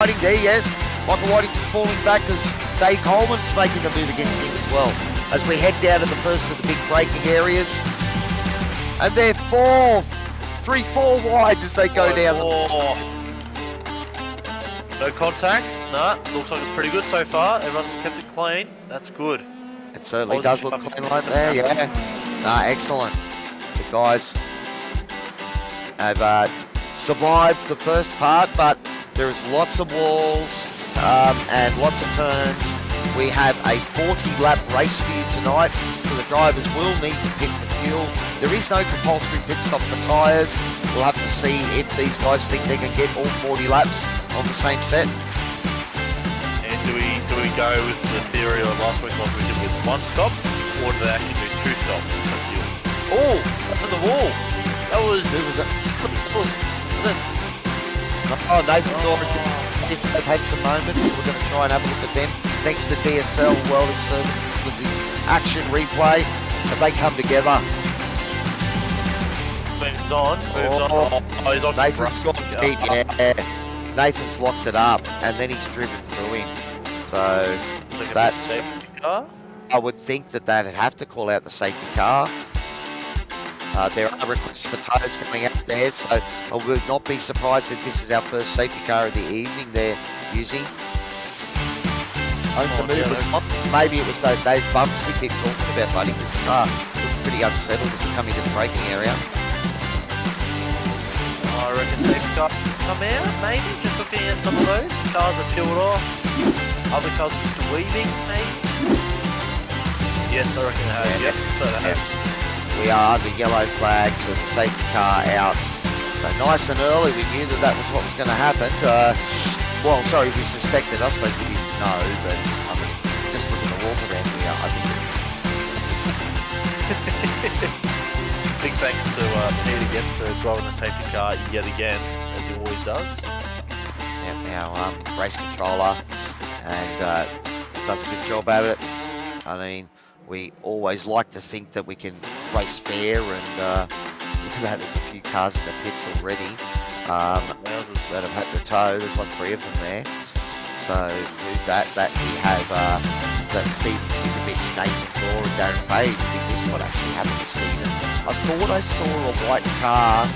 Whiting there, yes. Michael Whiting just falling back as Dave Coleman's making a move against him as well. As we head down to the first of the big braking areas. And they're 3-4 wide as they go down. No contacts? Nah, looks like it's pretty good so far. Everyone's kept it clean. That's good. It certainly does look clean like there, yeah. Nah, excellent. The guys have survived the first part, but there is lots of walls and lots of turns. We have a 40-lap race for you tonight, so the drivers will need to pit for fuel. There is no compulsory pit stop for tyres. We'll have to see if these guys think they can get all 40 laps on the same set. And do we go with the theory of last week like we did with one stop, or do they actually do two stops for fuel? Oh, that's in the wall. That was... Who was it? Was it? Oh, Nathan Dorman. They've had some moments. We're going to try and have a look at them. Thanks to DSL Welding Services with this action replay. Have they come together? Moves on. Oh, he's on. Nathan's got it, yeah. Nathan's locked it up, and then he's driven through him. So that's... Safety car? I would think that that'd have to call out the safety car. There are requests for tyres coming out there, so I would not be surprised if this is our first safety car of the evening they're using. Maybe it was those bumps we keep talking about, buddy, because the car looked pretty unsettled as it come into the braking area. I reckon safety car come out, maybe, just looking at some of those. Cars are peeled off, other cars are just weaving, maybe. Yes, I reckon it has, yep, so that has. We are under yellow flags with the safety car out. So nice and early, we knew that was what was going to happen. Well, sorry, we suspected. I suppose we didn't know, but I mean, just looking at the walk around here, I think. Big thanks to Pete again for driving the safety car yet again, as he always does. Yeah, our race controller, and does a good job at it. I mean, we always like to think that we can race fair, and look at that, there's a few cars in the pits already that have had to tow. There's like 3 of them there. So who's that? That we have that Stephen Sikovich, Nathan Gore, and Darren Page. I think this what actually happened to Stephen. I thought I saw a white car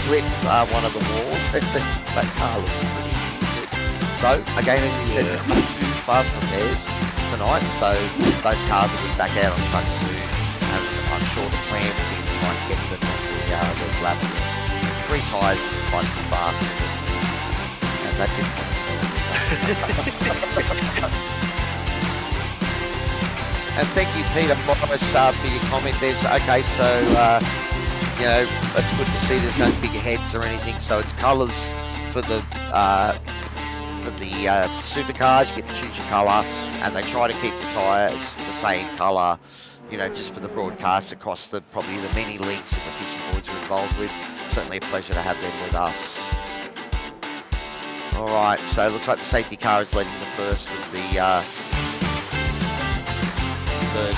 clip one of the walls. That car looks pretty good. So again, as you said, there's not too fast repairs tonight, so those cars will be back out on track soon, and I'm sure the plan will be to try and get them on the lap. 3 tyres is quite fast, and that didn't happen. And thank you, Peter Morris, for your comment. There's okay, so you know, it's good to see there's no big heads or anything, so it's colours for the supercars. You get to choose your colour, and they try to keep the tyres the same colour, you know, just for the broadcast across probably the many leagues that the fishing boards are involved with. Certainly a pleasure to have them with us. Alright, so it looks like the safety car is leading the first of the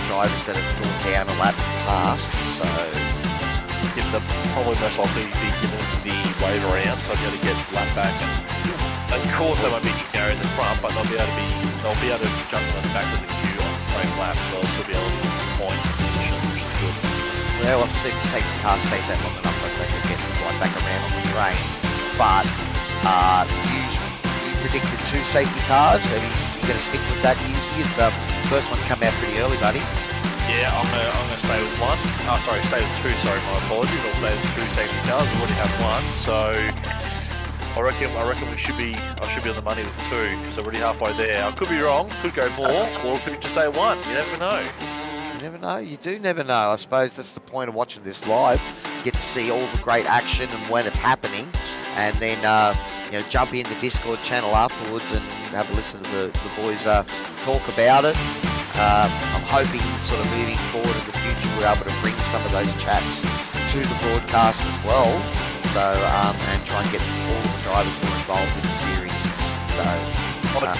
drivers that have gone down a lap past, so... Give them probably most likely be given the wave around, so they'll be able to get lap back, and of course they won't be Gary in the front, but they'll be able to jump on the back of the queue on the same lap, so they'll still be able to get points and positions, which is good. Well, I've seen the safety car stay that long enough that they could get right back around on the train, but you predicted 2 safety cars, and he's going to stick with that usually. It's first one's come out pretty early, buddy. Yeah, I'm gonna stay with 1. Oh, sorry, stay with 2. Sorry, my apologies. I'll stay with 2 safety cars. We already have 1, so I reckon I should be on the money with 2. So already halfway there. I could be wrong. Could go more, or could just say 1. You never know. You never know. You do never know. I suppose that's the point of watching this live. You get to see all the great action and when it's happening, and then you know, jump in the Discord channel afterwards and have a listen to the boys talk about it. I'm hoping sort of moving forward in the future we're able to bring some of those chats to the broadcast as well. So and try and get all the drivers more involved in the series. So.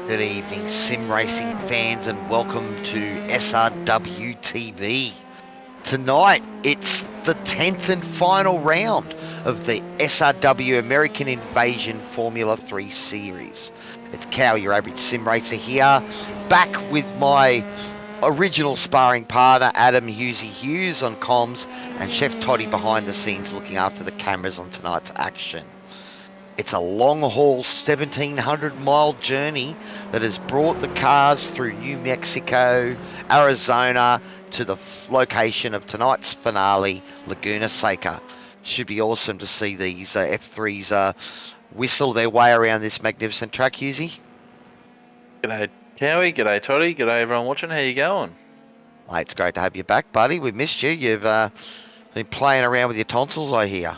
Good evening, sim racing fans, and welcome to SRW TV. Tonight, it's the 10th and final round of the SRW American Invasion Formula 3 Series. It's Cow, your average sim racer here, back with my original sparring partner, Adam Hughes on comms, and Chef Toddy behind the scenes looking after the cameras on tonight's action. It's a long-haul 1,700-mile journey that has brought the cars through New Mexico, Arizona, to the location of tonight's finale, Laguna Seca. Should be awesome to see these F3s whistle their way around this magnificent track, Husey. G'day, Cowie. G'day, Toddy. G'day, everyone watching. How you going? Mate, it's great to have you back, buddy. We missed you. You've been playing around with your tonsils, I hear.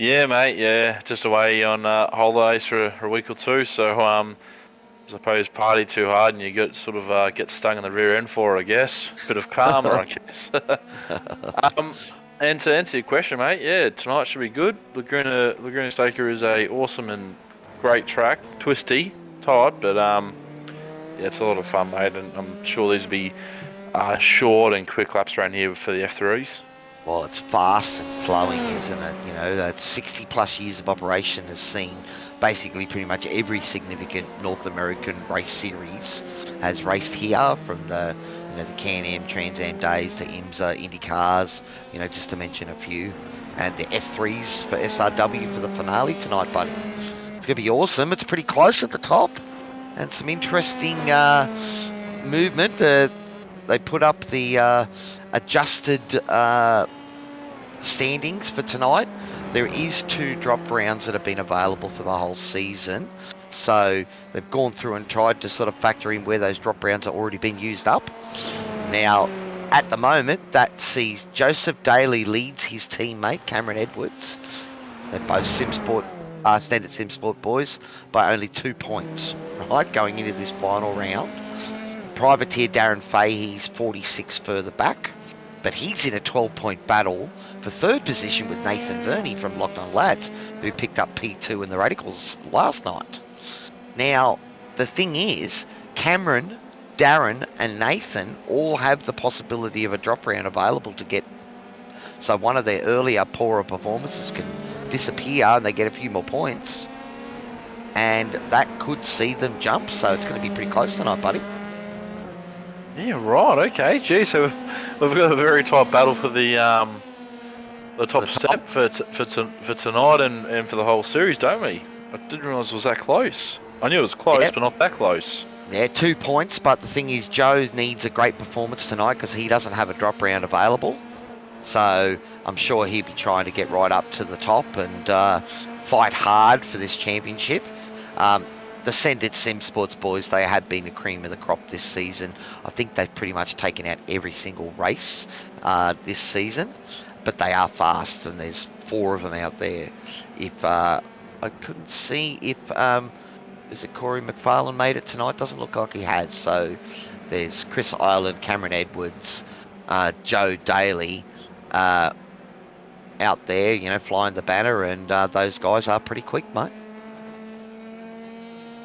Yeah, mate. Yeah, just away on holidays for a week or two. So, I suppose party too hard and you get sort of get stung in the rear end for it, I guess. Bit of karma, I guess. And to answer your question, mate, yeah, tonight should be good. Laguna Seca is a awesome and great track, twisty, tight, but yeah, it's a lot of fun, mate. And I'm sure these will be short and quick laps around here for the F3s. Well, it's fast and flowing, isn't it? You know, that 60 plus years of operation has seen basically pretty much every significant North American race series has raced here, from the the Can-Am, Trans Am days to IMSA, Indy cars, just to mention a few, and the F3s for SRW for the finale tonight, buddy. It's gonna be awesome. It's pretty close at the top, and some interesting movement. They put up the adjusted standings for tonight. There is 2 drop rounds that have been available for the whole season, so they've gone through and tried to sort of factor in where those drop rounds are already been used up. Now, at the moment, that sees Joseph Daly leads his teammate Cameron Edwards. They're both standard SimSport boys by only 2 points, right, going into this final round. Privateer Darren Fahey's 46 further back, but he's in a 12-point battle for 3rd position with Nathan Verney from Locked On Lads, who picked up P2 in the Radicals last night. Now, the thing is, Cameron, Darren, and Nathan all have the possibility of a drop round available to get, so one of their earlier poorer performances can disappear and they get a few more points, and that could see them jump, so it's going to be pretty close tonight, buddy. Yeah, right. Okay. Gee, so we've got a very tight battle for the top step for tonight and for the whole series, don't we? I didn't realise it was that close. I knew it was close, Yep. but not that close. Yeah, 2 points, but the thing is, Joe needs a great performance tonight because he doesn't have a drop round available. So I'm sure he'll be trying to get right up to the top and fight hard for this championship. The Sended Sim Sports boys, they have been the cream of the crop this season. I think they've pretty much taken out every single race this season, but they are fast, and there's 4 of them out there. If I couldn't see if is it Corey McFarlane made it tonight? Doesn't look like he has. So there's Chris Ireland, Cameron Edwards, Joe Daly out there, flying the banner, and those guys are pretty quick, mate.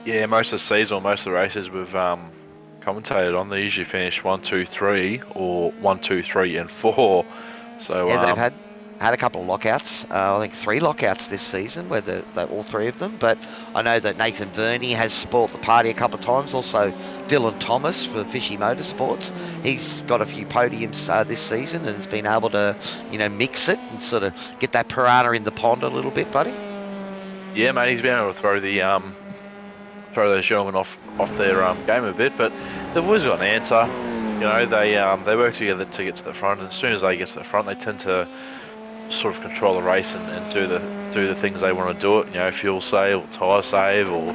Yeah, most of the season, most of the races we've commentated on, they usually finish 1, 2, 3 or 1, 2, 3, and 4. So yeah, they've had a couple of lockouts. I think 3 lockouts this season, where they're all 3 of them. But I know that Nathan Verney has spoilt the party a couple of times. Also, Dylan Thomas for Fishy Motorsports. He's got a few podiums this season and has been able to, mix it and sort of get that piranha in the pond a little bit, buddy. Yeah, mate, he's been able to throw those gentlemen off their game a bit, but they've always got an answer. They work together to get to the front, and as soon as they get to the front, they tend to sort of control the race and do the things they want to do it. Fuel save or tyre save or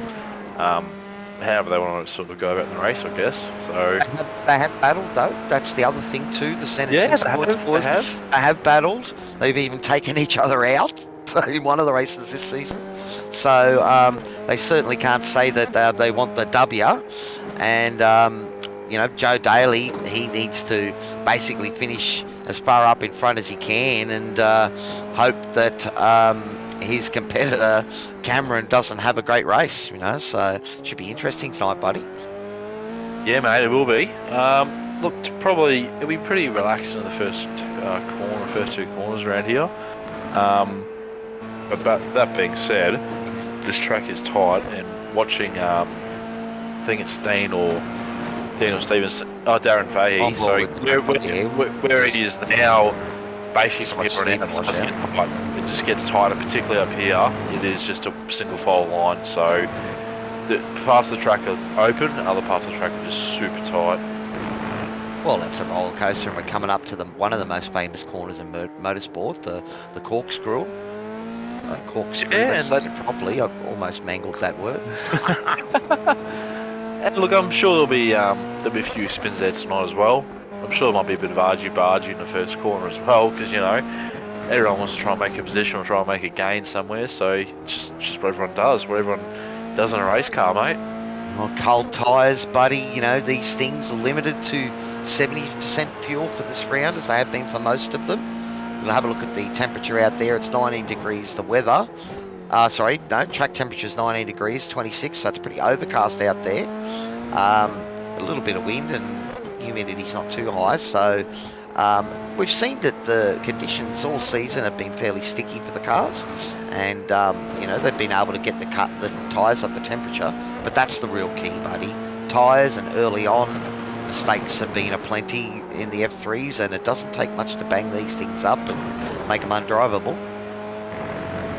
however they want to sort of go about the race, I guess. So they have battled, though. That's the other thing too. The Senate they have battled. They've even taken each other out in one of the races this season. So they certainly can't say that they want the W. And Joe Daly, he needs to basically finish as far up in front as he can and hope that his competitor Cameron doesn't have a great race. So it should be interesting tonight, buddy. Yeah, mate, it will be. Look, it'll be pretty relaxing in the first first two corners around here. But that being said, this track is tight, and watching, I think it's Dean or Stevens, Darren Fahey. I'm So with that, yeah. where it is now, basically Just from watch here on out, Stevens it watch starts out. getting tight. It just gets tighter, particularly up here. It is just a single file line. So the parts of the track are open, other parts of the track are just super tight. Well, that's a roller coaster, and we're coming up to one of the most famous corners in motorsport, the corkscrew. Corkscrew. Yeah, Let's and say it properly. I've almost mangled that word. And look, I'm sure there'll be a few spins there tonight as well. I'm sure there might be a bit of argy-bargy in the first corner as well, because, you know, everyone wants to try and make a position or try and make a gain somewhere, so just what everyone does in a race car, mate. Well, cold tyres, buddy. You know, these things are limited to 70% fuel for this round, as they have been for most of them. We'll have a look at the temperature out there. It's 19 degrees, the weather. Track temperature is 19 degrees, 26, so it's pretty overcast out there. A little bit of wind, and humidity's not too high, so we've seen that the conditions all season have been fairly sticky for the cars, and you know, they've been able to get the tyres up the temperature, but that's the real key, buddy. Tyres, and early on, mistakes have been aplenty in the F3s, and it doesn't take much to bang these things up and make them undrivable.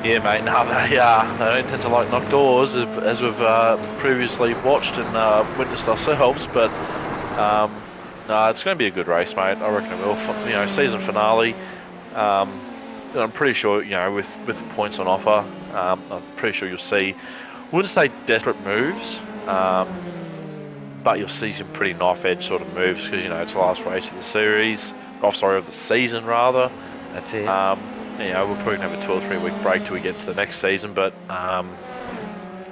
Yeah, mate, no, they don't tend to like knock doors, as we've previously watched and witnessed ourselves, but no, it's going to be a good race, mate. I reckon it will. You know, season finale. I'm pretty sure, you know, with the points on offer, I'm pretty sure you'll see, wouldn't say desperate moves, but you'll see some pretty knife-edge sort of moves, because, you know, it's the last race of the series, of the season rather. That's it. You know, we're probably going to have a 2 or 3 week break till we get to the next season, but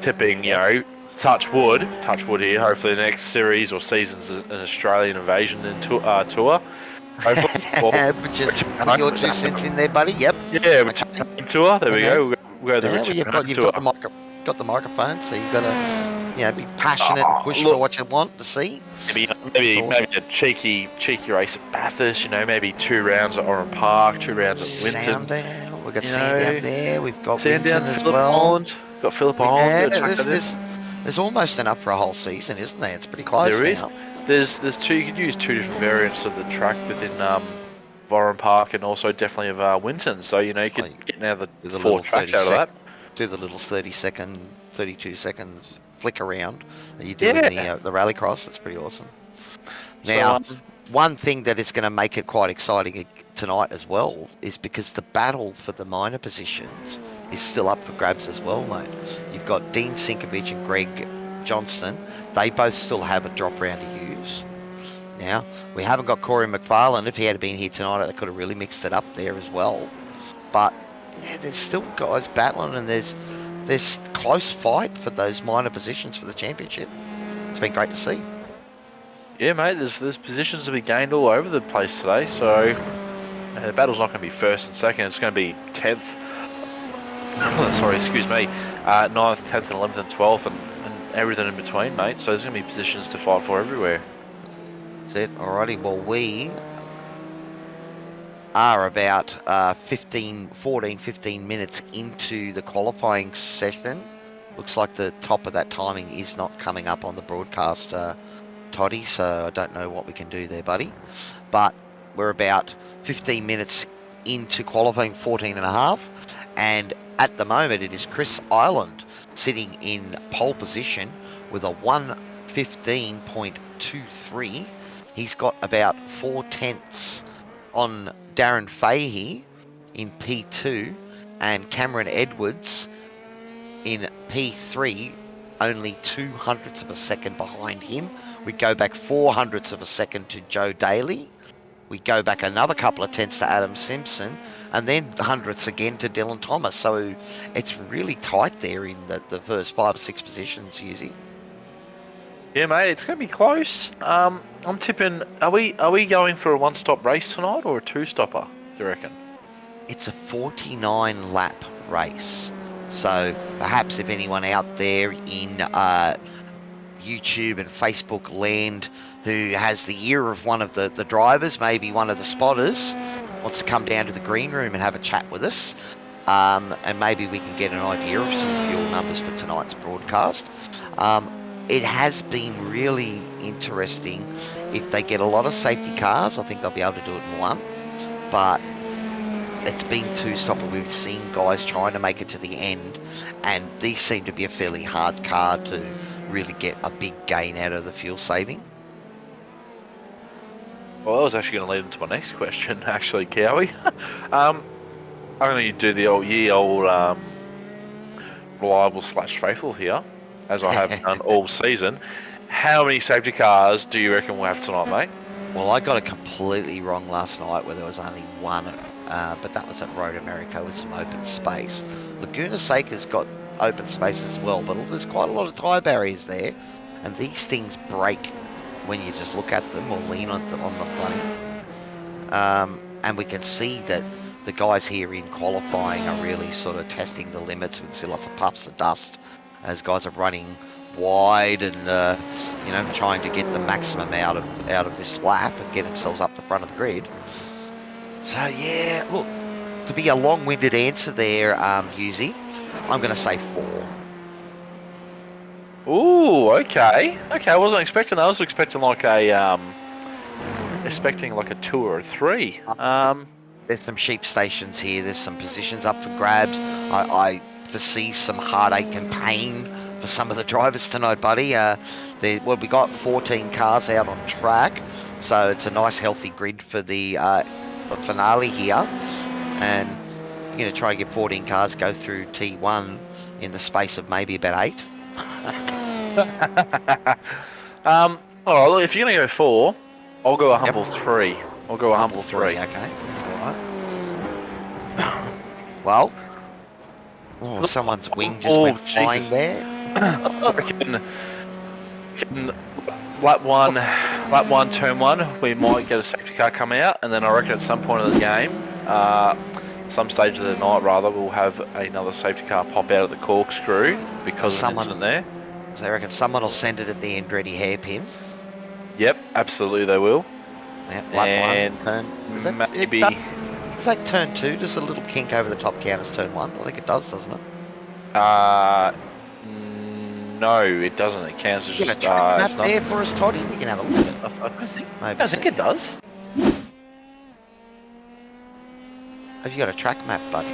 tipping, you know, touch wood here, hopefully the next series or season's an Australian invasion tour. Hopefully. Put your 2 cents in there, buddy. Yep. Yeah, tour. There we go. We'll go the you've got the microphone, so you've got to, you know, be passionate and push for what you want to see. Maybe a cheeky race at Bathurst. You know, maybe 2 rounds at Oran Park, 2 rounds at Winton. Sandown. We've got Sandown there. We've got Sandown as Phillip well. Island. Got Phillip Island. There's almost enough for a whole season, isn't there? It's pretty close. There is. There's 2. You could use 2 different variants of the track within Oran Park, and also definitely of Winton. So, you know, you could get now the 4 tracks out of that. Do the little 30-second, 32 seconds flick around that you do in the rallycross. That's pretty awesome. Now, one thing that is going to make it quite exciting tonight as well is because the battle for the minor positions is still up for grabs as well, mate. You've got Dean Sinkovich and Greg Johnston. They both still have a drop round to use. Now, we haven't got Corey McFarlane. If he had been here tonight, they could have really mixed it up there as well. But yeah, there's still guys battling, and there's close fight for those minor positions for the championship. It's been great to see. Yeah, mate, there's positions to be gained all over the place today, so the battle's not going to be first and second, it's going to be 10th. Sorry, excuse me. 9th, 10th, and 11th, and 12th, and everything in between, mate. So there's going to be positions to fight for everywhere. That's it. Alrighty, well, we are about 15 minutes into the qualifying session. Looks like the top of that timing is not coming up on the broadcast, Toddy, so I don't know what we can do there, buddy. But we're about 15 minutes into qualifying, 14 and a half, and at the moment it is Chris Ireland sitting in pole position with a 1:15.23. He's got about 4 tenths on Darren Fahey in P2, and Cameron Edwards in P3, only 0.02 of a second behind him. We go back 0.04 of a second to Joe Daly. We go back another couple of tenths to Adam Simpson, and then hundredths again to Dylan Thomas. So it's really tight there in the first 5 or 6 positions, Husey. Yeah, mate, it's going to be close. I'm tipping. Are we going for a 1-stop race tonight, or a 2-stopper? Do you reckon? It's a 49 lap race. So perhaps if anyone out there in YouTube and Facebook land who has the ear of one of the drivers, maybe one of the spotters, wants to come down to the green room and have a chat with us, and maybe we can get an idea of some fuel numbers for tonight's broadcast. It has been really interesting. If they get a lot of safety cars, I think they'll be able to do it in one. But it's been two-stopper. We've seen guys trying to make it to the end, and these seem to be a fairly hard car to really get a big gain out of the fuel saving. Well, I was actually going to lead into my next question, actually, Cowie. I'm going to do the old reliable / faithful here, as I have done all season. How many safety cars do you reckon we'll have tonight, mate? Well, I got it completely wrong last night where there was only one, but that was at Road America with some open space. Laguna Seca's got open space as well, but there's quite a lot of tyre barriers there, and these things break when you just look at them or lean on them funny. And we can see that the guys here in qualifying are really sort of testing the limits. We can see lots of puffs of dust as guys are running wide and you know, trying to get the maximum out of this lap and get themselves up the front of the grid. So yeah, look, to be a long-winded answer there, Husey, I'm going to say 4. Ooh, okay. I wasn't expecting that. I was expecting like a 2 or a 3. There's some sheep stations here. There's some positions up for grabs. I foresee some heartache and pain for some of the drivers tonight, buddy. We got 14 cars out on track, so it's a nice healthy grid for the finale here, and you're going to try and get 14 cars go through T1 in the space of maybe about 8. All right, look, if you're going to go 4, I'll go a humble 3. I'll go a humble 3. Okay, all right. Well, someone's wing just went flying Jesus. there. I reckon lap one, turn 1, we might get a safety car come out, and then I reckon at some point of the game, some stage of the night rather, we'll have another safety car pop out of the corkscrew because of an incident there. So I reckon someone will send it at the Andretti hairpin. Yep, absolutely they will. Yep, and turn. maybe Is that turn 2? Does a little kink over the top count as turn 1? I think it does, doesn't it? no, it doesn't. It counts as just map there for us, Toddy. We can have a look at it. I think it does. Have you got a track map, buddy?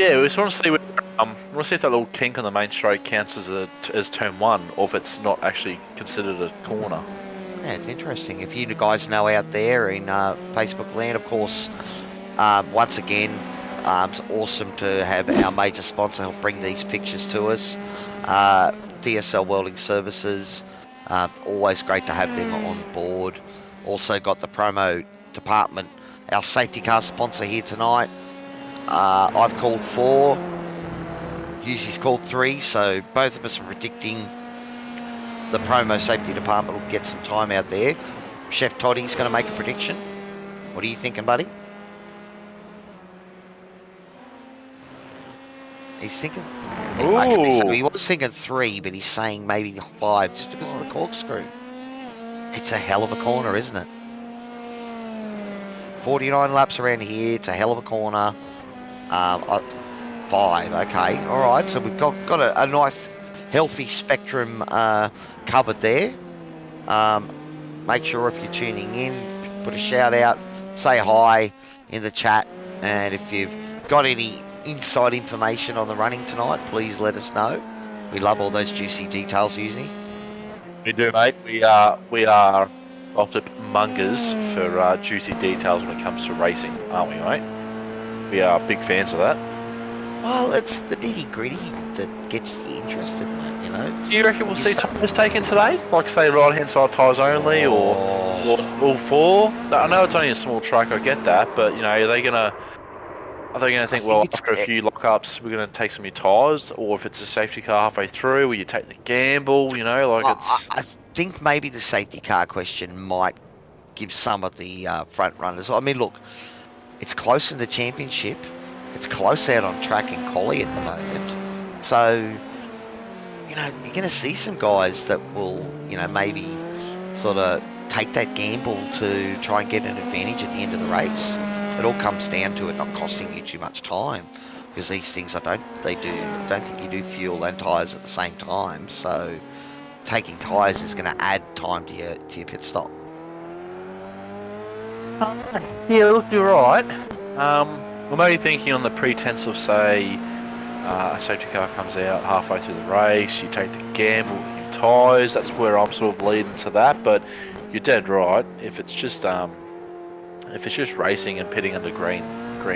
Yeah, we just want to see. We want to see if that little kink on the main straight counts as turn 1, or if it's not actually considered a corner. Yeah, it's interesting. If you guys know out there in Facebook land, of course, once again, it's awesome to have our major sponsor help bring these pictures to us. DSL Welding Services, always great to have them on board. Also got the promo department, our safety car sponsor here tonight. I've called 4, Hughesy's called 3, so both of us are predicting the promo safety department will get some time out there. Chef Toddy's going to make a prediction. What are you thinking, buddy? He's thinking. He was thinking 3, but he's saying maybe 5 just because of the corkscrew. It's a hell of a corner, isn't it? 49 laps around here. It's a hell of a corner. 5. Okay. All right. So we've got a nice, healthy spectrum covered there. Make sure if you're tuning in, put a shout out, say hi in the chat, and if you've got any inside information on the running tonight, please let us know. We love all those juicy details, Husey. We do, mate. We are ultimate mongers for juicy details when it comes to racing, aren't we, mate? We are big fans of that. Well, it's the nitty-gritty that gets you interested, mate, you know? Do you reckon we'll see tyres taken today? Like, say, right-hand side tyres only, or all 4? I know it's only a small track, I get that, but, you know, are they going to think, well, after a few lockups, we're going to take some new tyres? Or if it's a safety car halfway through, will you take the gamble, you know? Like, it's... I think maybe the safety car question might give some of the front runners... I mean, look, it's close in the championship. It's close out on track in Collie at the moment. So you know, you're going to see some guys that will, you know, maybe sort of take that gamble to try and get an advantage at the end of the race. It all comes down to it not costing you too much time, because these things, I don't think you do fuel and tyres at the same time. So taking tyres is going to add time to your pit stop. Yeah, look, you're right. I'm only thinking on the pretense of, say, a safety car comes out halfway through the race, you take the gamble with your tyres. That's where I'm sort of leading to that. But you're dead right. If it's just racing and pitting under green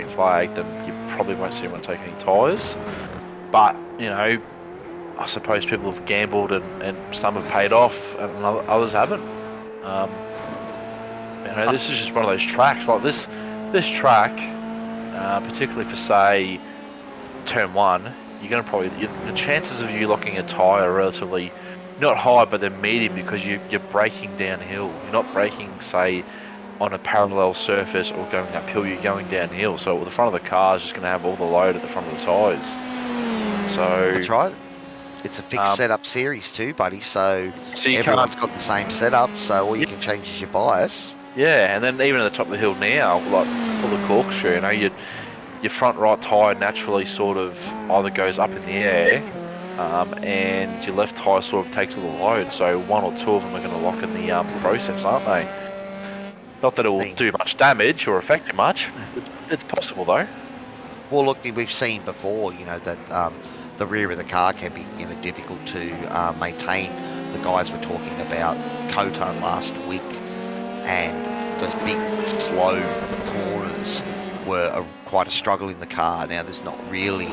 flag, then you probably won't see anyone take any tyres. But you know, I suppose people have gambled and some have paid off and others haven't. You know, this is just one of those tracks. Like this track, particularly for say turn one, you're going to probably the chances of you locking a tyre are relatively not high, but they're medium, because you're braking downhill. You're not braking, say, on a parallel surface or going uphill. You're going downhill. So the front of the car is just going to have all the load at the front of the tyres. So that's right. It's a fixed setup series too, buddy. So everyone's got the same setup. So all you can change is your bias. Yeah, and then even at the top of the hill now, like for the corkscrew, you know, your front right tyre naturally sort of either goes up in the air, and your left tyre sort of takes all the load. So one or two of them are going to lock in the process, aren't they? Not that it will do much damage or affect you much. It's possible though. Well, look, we've seen before, you know, that the rear of the car can be, you know, difficult to maintain. The guys were talking about Kota last week, and those big slow corners were quite a struggle in the car. Now there's not really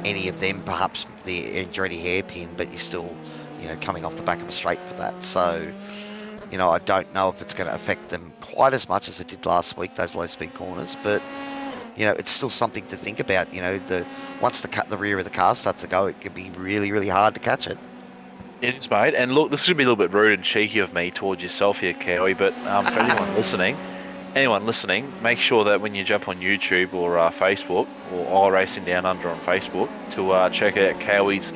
any of them, perhaps the Andretti hairpin, but you're still, you know, coming off the back of a straight for that. So, you know, I don't know if it's going to affect them quite as much as it did last week, those low speed corners, but you know, it's still something to think about. You know, once the rear of the car starts to go, it can be really, really hard to catch it. It is, mate. And look, this is going to be a little bit rude and cheeky of me towards yourself here, Cowie, but for anyone listening, make sure that when you jump on YouTube or Facebook, or iRacing Down Under on Facebook, to check out Cowie's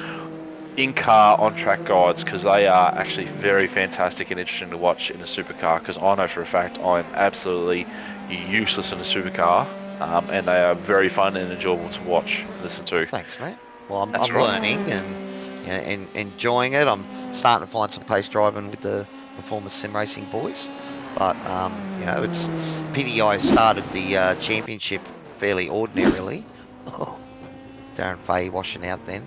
in-car on-track guides, because they are actually very fantastic and interesting to watch in a supercar, because I know for a fact I'm absolutely useless in a supercar, and they are very fun and enjoyable to watch and listen to. Thanks, mate. Well, I'm learning and enjoying it. I'm starting to find some pace driving with the Performance Sim Racing boys. But, you know, it's pity I started the championship fairly ordinarily. Darren Fahey washing out then.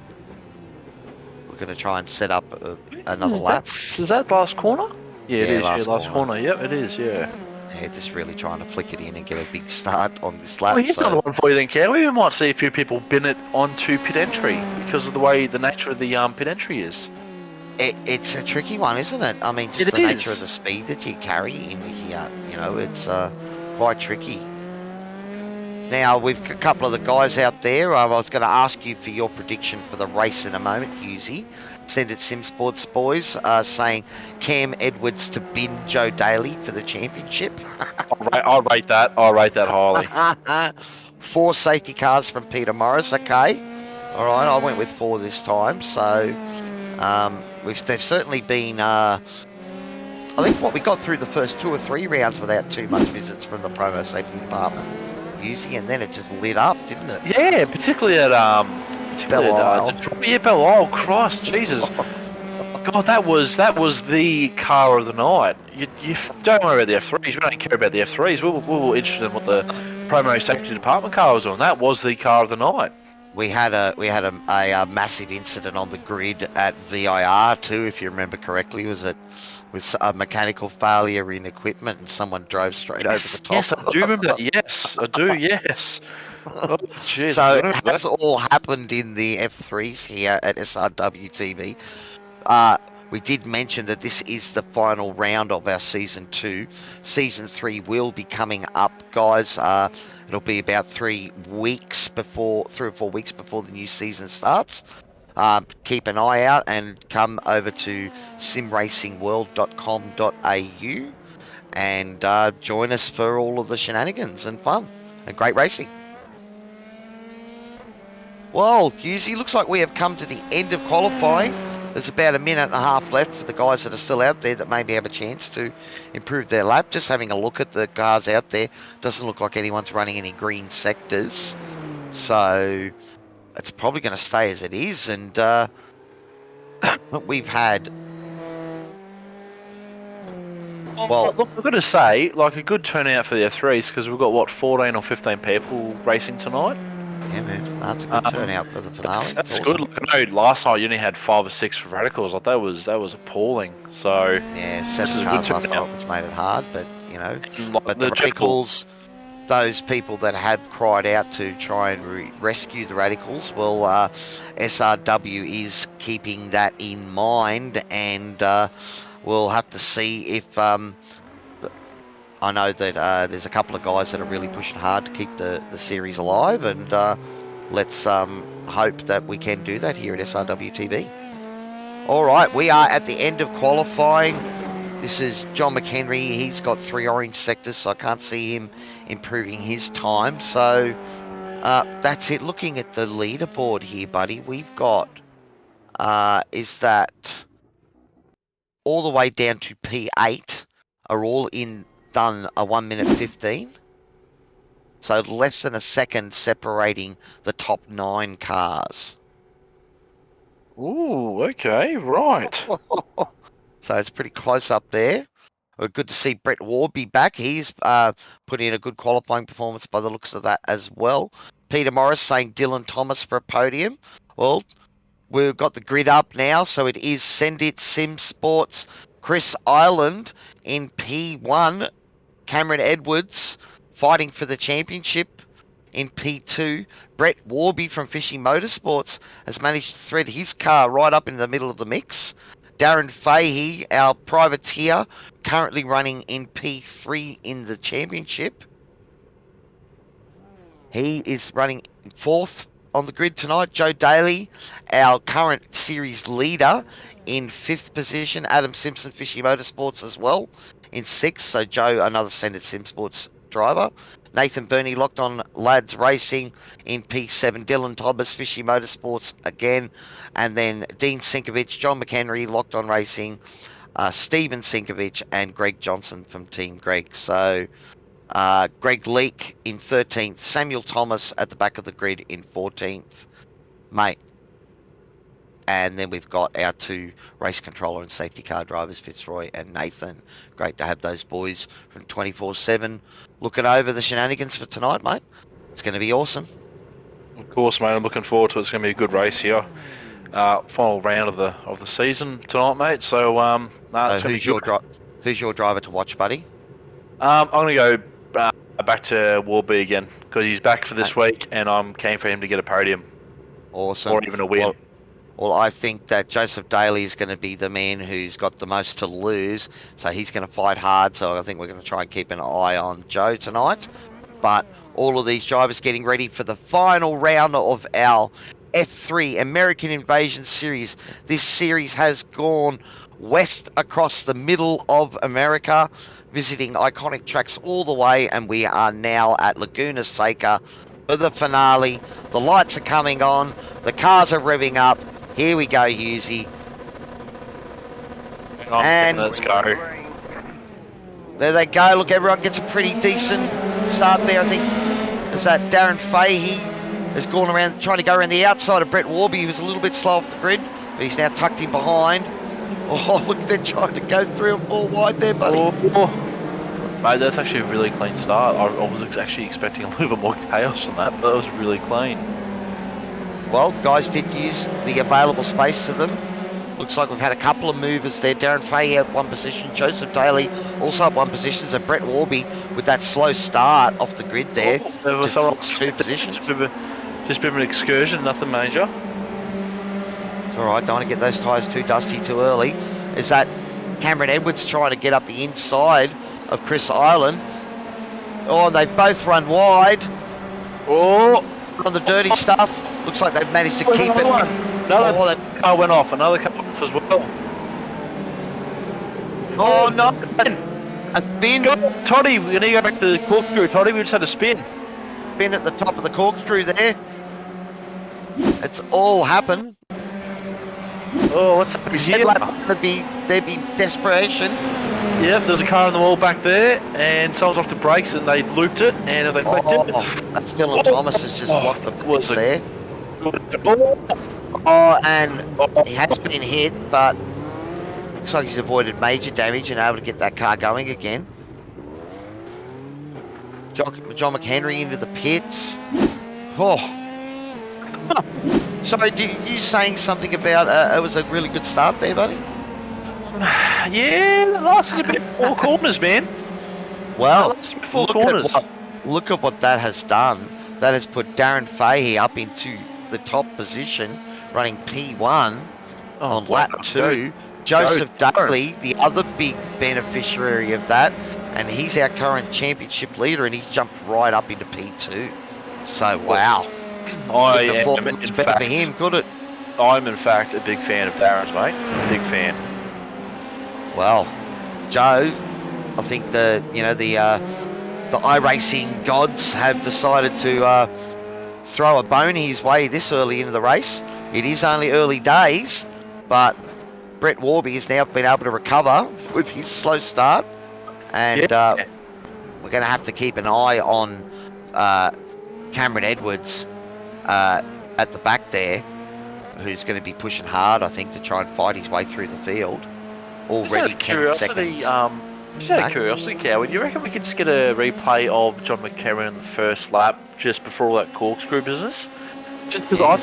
We're going to try and set up another lap. Is that last corner? Yeah, it is. Last corner. Yep, it is, yeah. Yeah, just really trying to flick it in and get a big start on this lap. Well, here's another one for you then, Cowie. We might see a few people bin it onto pit entry because of the nature of the pit entry is. It's a tricky one, isn't it? I mean, just the nature of the speed that you carry in here, you know, it's quite tricky. Now, we've got a couple of the guys out there. I was going to ask you for your prediction for the race in a moment, Husey. Send it Sim Sports boys, saying Cam Edwards to bin Joe Daly for the championship. I'll rate that highly. 4 safety cars from Peter Morris, okay. All right, I went with 4 this time, so they've certainly been, I think we got through the first 2 or 3 rounds without too much visits from the promo safety department using, and then it just lit up, didn't it? Yeah, particularly at Belle Isle. Belle Isle, Christ, Jesus. God, that was the car of the night. You don't worry about the F3s. We don't care about the F3s. We were interested in what the promo safety department car was on. That was the car of the night. We had a massive incident on the grid at VIR too, if you remember correctly. Was it with a mechanical failure in equipment and someone drove straight over the top? Yes, I do remember that. Yes, I do. Yes. Oh, geez, so it has all happened in the F3s here at SRW TV. We did mention that this is the final round of our Season 2. Season 3 will be coming up, guys. It'll be about 3 or 4 weeks before the new season starts. Keep an eye out and come over to simracingworld.com.au and join us for all of the shenanigans and fun and great racing. Well, Husey, looks like we have come to the end of qualifying. there's about a minute and a half left for the guys that are still out there that maybe have a chance to improve their lap. Just having a look at the cars out there, doesn't look like anyone's running any green sectors. So it's probably going to stay as it is. And we've had... Well, look, I've got to say, like a good turnout for the F3s because we've got, what, 14 or 15 people racing tonight? Yeah, man, that's a good turnout for the finale. That's awesome. good. Look, I know last night you only had 5 or 6 for radicals. Like that was appalling. So yeah, this 7 is a cars good last turnout. night, which made it hard. But you know, Like but the radicals, those people that have cried out to try and rescue the radicals, well, SRW is keeping that in mind, and we'll have to see if. I know that there's a couple of guys that are really pushing hard to keep the series alive, and let's hope that we can do that here at SRW TV. All right, we are at the end of qualifying. This is John McHenry. He's got 3 orange sectors, so I can't see him improving his time. So that's it. Looking at the leaderboard here, buddy, we've got, is that all the way down to P8 are all in done a 1 minute 15. So less than a second separating the top 9 cars. Ooh, okay, right. So it's pretty close up there. Good to see Brett Warby back. He's put in a good qualifying performance by the looks of that as well. Peter Morris saying Dylan Thomas for a podium. Well, we've got the grid up now, so it is Send It Sim Sports, Chris Ireland in P1, Cameron Edwards fighting for the championship in P2. Brett Warby from Fishing Motorsports has managed to thread his car right up in the middle of the mix. Darren Fahey, our privateer, currently running in P3 in the championship. He is running 4th on the grid tonight. Joe Daly, our current series leader, in 5th position. Adam Simpson, Fishing Motorsports as well, in 6th. So Joe, another Send It Sim Sports driver. Nathan Burney, Locked On Lads Racing in P7. Dylan Thomas, Fishy Motorsports again. And then Dean Sinkovich, John McHenry, Locked On Racing, Stephen Sinkovich, and Greg Johnson from Team Greg. So Greg Leake in 13th. Samuel Thomas at the back of the grid in 14th. Mate. And then we've got our 2 race controller and safety car drivers, Fitzroy and Nathan. Great to have those boys from 24/7 looking over the shenanigans for tonight, mate. It's going to be awesome. Of course, mate. I'm looking forward to it. It's going to be a good race here. Final round of the season tonight, mate. So, who's your driver to watch, buddy? I'm going to go back to Warby again because he's back for this week, and I'm keen for him to get a podium. Awesome. Or even a win. Well, I think that Joseph Daly is going to be the man who's got the most to lose, so he's going to fight hard. So I think we're going to try and keep an eye on Joe tonight. But all of these drivers getting ready for the final round of our F3 American Invasion Series. This series has gone west across the middle of America, visiting iconic tracks all the way, and we are now at Laguna Seca for the finale. The lights are coming on, the cars are revving up. Here we go, Husey. And let's go. There they go. Look, everyone gets a pretty decent start there. I think is that Darren Fahey has gone around trying to go around the outside of Brett Warby. He was a little bit slow off the grid, but he's now tucked in behind. Oh, look, they're trying to go 3 or 4 wide there, buddy. Mate, that's actually a really clean start. I was actually expecting a little bit more chaos than that, but that was really clean. Well, the guys did use the available space to them. Looks like we've had a couple of movers there. Darren Fahey at 1 position. Joseph Daly also at 1 position. So Brett Warby with that slow start off the grid there. Just 2 positions. Just a bit of an excursion, nothing major. It's alright, don't want to get those tyres too dusty too early. Is that Cameron Edwards trying to get up the inside of Chris Ireland. Oh, they've both run wide. Oh, on the dirty stuff. Looks like they've managed to keep it. Another car went off. Another car went off as well. Oh, no. A spin. Toddy, we need to go back to the corkscrew. Toddy, we just had a spin. Spin at the top of the corkscrew there. It's all happened. Oh, what's happening We said here? like there'd be desperation. Yep, there's a car on the wall back there, and someone's off the brakes, and they looped it, and they clicked it. That's Dylan Thomas has just locked the brakes there. And he has been hit, but looks like he's avoided major damage and able to get that car going again. John McHenry into the pits. Oh. Sorry, you saying something about it was a really good start there, buddy? Yeah, lasted a bit 4 corners, man. Well, four corners. Look at what that has done. That has put Darren Fahey up into the top position, running P1 on lap 2. Joseph Daly, the other big beneficiary of that, and he's our current championship leader, and he's jumped right up into P2. So, wow. I am, in better fact, for him, could it? I'm, in fact, a big fan of Darren's, mate. Big fan. Well, Joe, I think the iRacing gods have decided to throw a bone his way this early into the race. It is only early days, but Brett Warby has now been able to recover with his slow start, and we're going to have to keep an eye on Cameron Edwards at the back there, who's going to be pushing hard, I think, to try and fight his way through the field. Already 10 seconds. Just out of curiosity, Cow, do you reckon we could just get a replay of John McCarron in the first lap just before all that corkscrew business? Just because I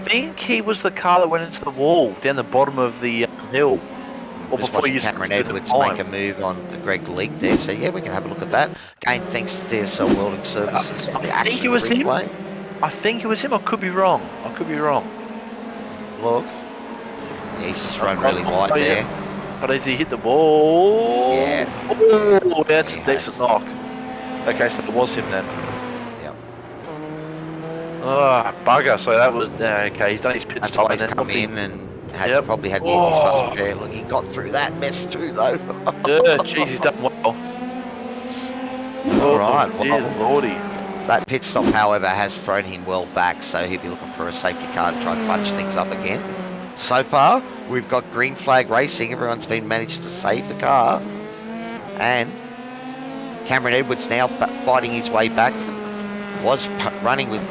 think he was the car that went into the wall down the bottom of the hill. Or before you Cameron Edwards make a move on Greg Leake there, so yeah, we can have a look at that. Again, thanks to DSL Welding Services. I think it was him. I think it was him. I could be wrong. Look. Yeah, he's just run really wide there. But as he hit the wall... Yeah. Oh, that's a decent knock. Okay, so it was him then. Yep. Ah, bugger. So that was... okay, he's done his pit stop and then... come in and probably had the exhaust chair. Look, he got through that mess too, though. Yeah, jeez, he's done well. All right, well, lordy. That pit stop, however, has thrown him well back, so he'll be looking for a safety car to try and bunch things up again. So far, we've got green flag racing. Everyone's been managed to save the car. And Cameron Edwards now fighting his way back. Was running with...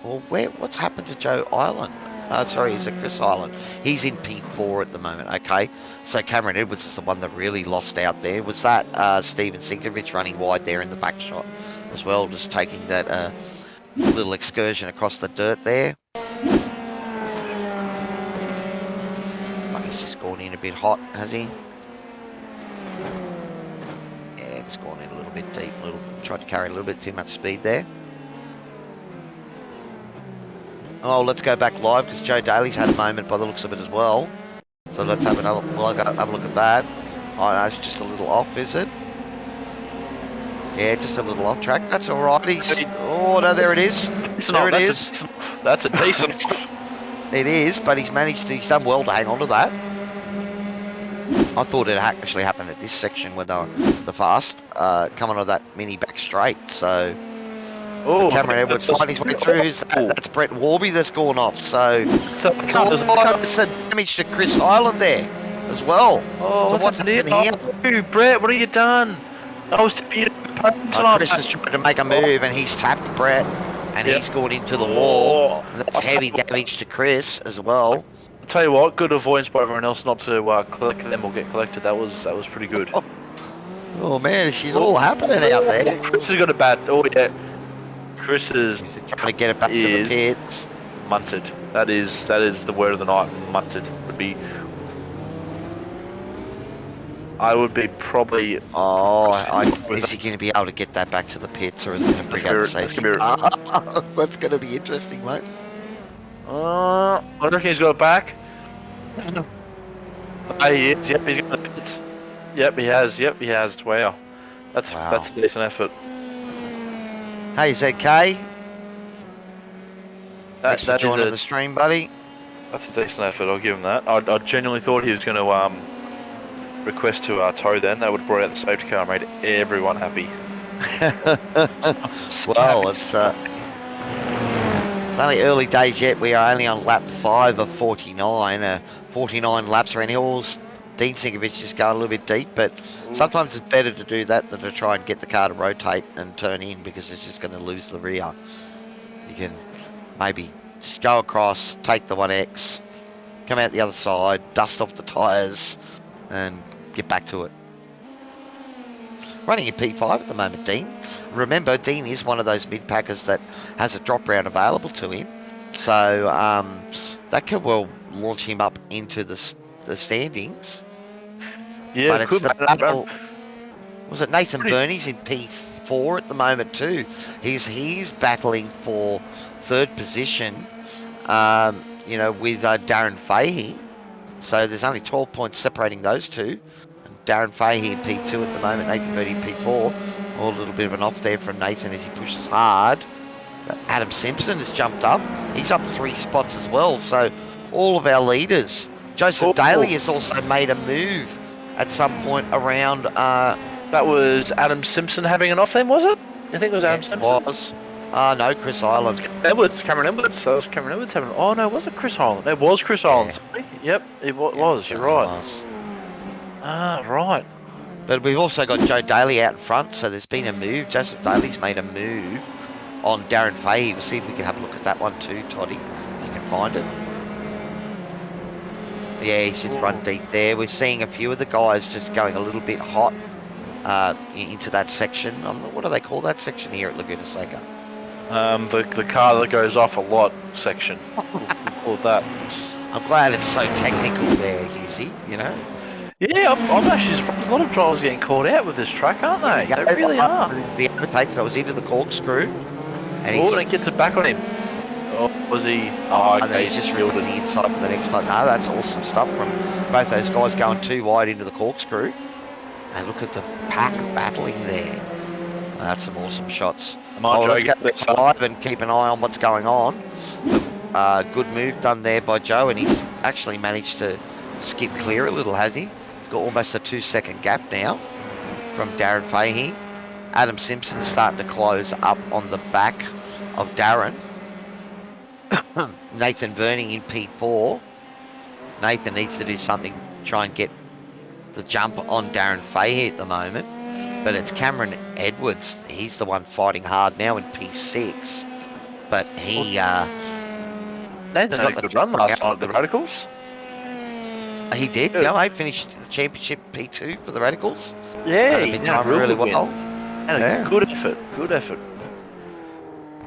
Well, what's happened to Joe Island? Sorry, is it Chris Island? He's in P4 at the moment, okay? So Cameron Edwards is the one that really lost out there. Was that Steven Sinkovich running wide there in the back shot as well, just taking that little excursion across the dirt there. He's just gone in a bit hot, has he? Yeah, just gone in a little bit deep, tried to carry a little bit too much speed there. Oh, let's go back live because Joe Daly's had a moment by the looks of it as well. So let's have another. We'll have a look at that. Oh no, it's just a little off, is it? Yeah, just a little off track. That's all right. Oh no, there it is. There it is. That's a decent. It is, but he's done well to hang on to that. I thought it actually happened at this section with the fast coming on that mini back straight. So. Oh, Cameron Edwards fighting his way through. That's Brett Warby that's gone off. So it's a damage to Chris Island there as well. Oh, so what's happening here? Brett, what have you done? I was Chris has tried to make a move and he's tapped Brett and he's gone into the wall. And that's heavy damage to Chris as well. I'll tell you what, good avoidance by everyone else not to collect them or get collected. That was pretty good. Oh man, she's all happening out there. Chris has got a bad. Oh yeah. Chris is trying to get it back to the pits. Munted. That is the word of the night. Munted would be. I would be probably. Oh, is he going to be able to get that back to the pits, or is it going to bring out the safety car? That's going to be interesting, mate. I reckon he's got it back. He is. Yep, he's got the pits. Yep, he has. Yep, he has. Wow, that's a decent effort. Hey ZK, thanks for that joining the stream, buddy. That's a decent effort, I'll give him that. I genuinely thought he was going to request to tow then. That would have brought out the safety car and made everyone happy. Well, it's It's only early days yet. We are only on lap 5 of 49. 49 laps around hills. Dean Sinkovich just going a little bit deep, but sometimes it's better to do that than to try and get the car to rotate and turn in, because it's just going to lose the rear. You can maybe just go across, take the 1X, come out the other side, dust off the tyres, and get back to it. Running in P5 at the moment, Dean. Remember, Dean is one of those mid-packers that has a drop round available to him. So that could well launch him up into the standings. Yeah, but it could. it's the battle. Was it Nathan Burney's in P4 at the moment too? He's battling for 3rd position, you know, with Darren Fahey. So there's only 12 points separating those two. Darren Fahey in P2 at the moment, Nathan Burney in P4. A little bit of an off there from Nathan as he pushes hard. Adam Simpson has jumped up. He's up 3 spots as well. So all of our leaders. Joseph Daly has also made a move at some point around... that was Adam Simpson having an off then, was it? I think it was Adam Simpson. It was. No, Chris Island. Cameron Edwards. That was Cameron Edwards having... Oh, no, was it Chris Island? It was Chris Island. Sorry. Yep, it was. You're right. Ah, right. But we've also got Joe Daly out in front, so there's been a move. Joseph Daly's made a move on Darren Fahey. We'll see if we can have a look at that one too, Toddy, if you can find it. Yeah, he's just run deep there. We're seeing a few of the guys just going a little bit hot into that section. What do they call that section here at Laguna Seca? The car that goes off a lot section. We'll call it that. I'm glad it's so technical there, Husey, you know? Yeah, I'm actually surprised. There's a lot of drivers getting caught out with this track, aren't they? They really are. The overtakes, that was into the corkscrew. And it gets it back on him. Oh, was he? Oh, okay. He's just reeled to the inside for the next one. No, that's awesome stuff from both those guys going too wide into the corkscrew. And look at the pack battling there. That's some awesome shots. Let's go live and keep an eye on what's going on. Good move done there by Joe, and he's actually managed to skip clear a little, has he? He's got almost a 2-second gap now from Darren Fahey. Adam Simpson's starting to close up on the back of Darren. Nathan Burning in P4. Nathan needs to do something, try and get the jump on Darren Fahey at the moment. But it's Cameron Edwards. He's the one fighting hard now in P6. But he... Nathan had a good run last night at the Radicals. He did, yeah, he finished the championship P2 for the Radicals. Yeah, he did really well. And a good effort.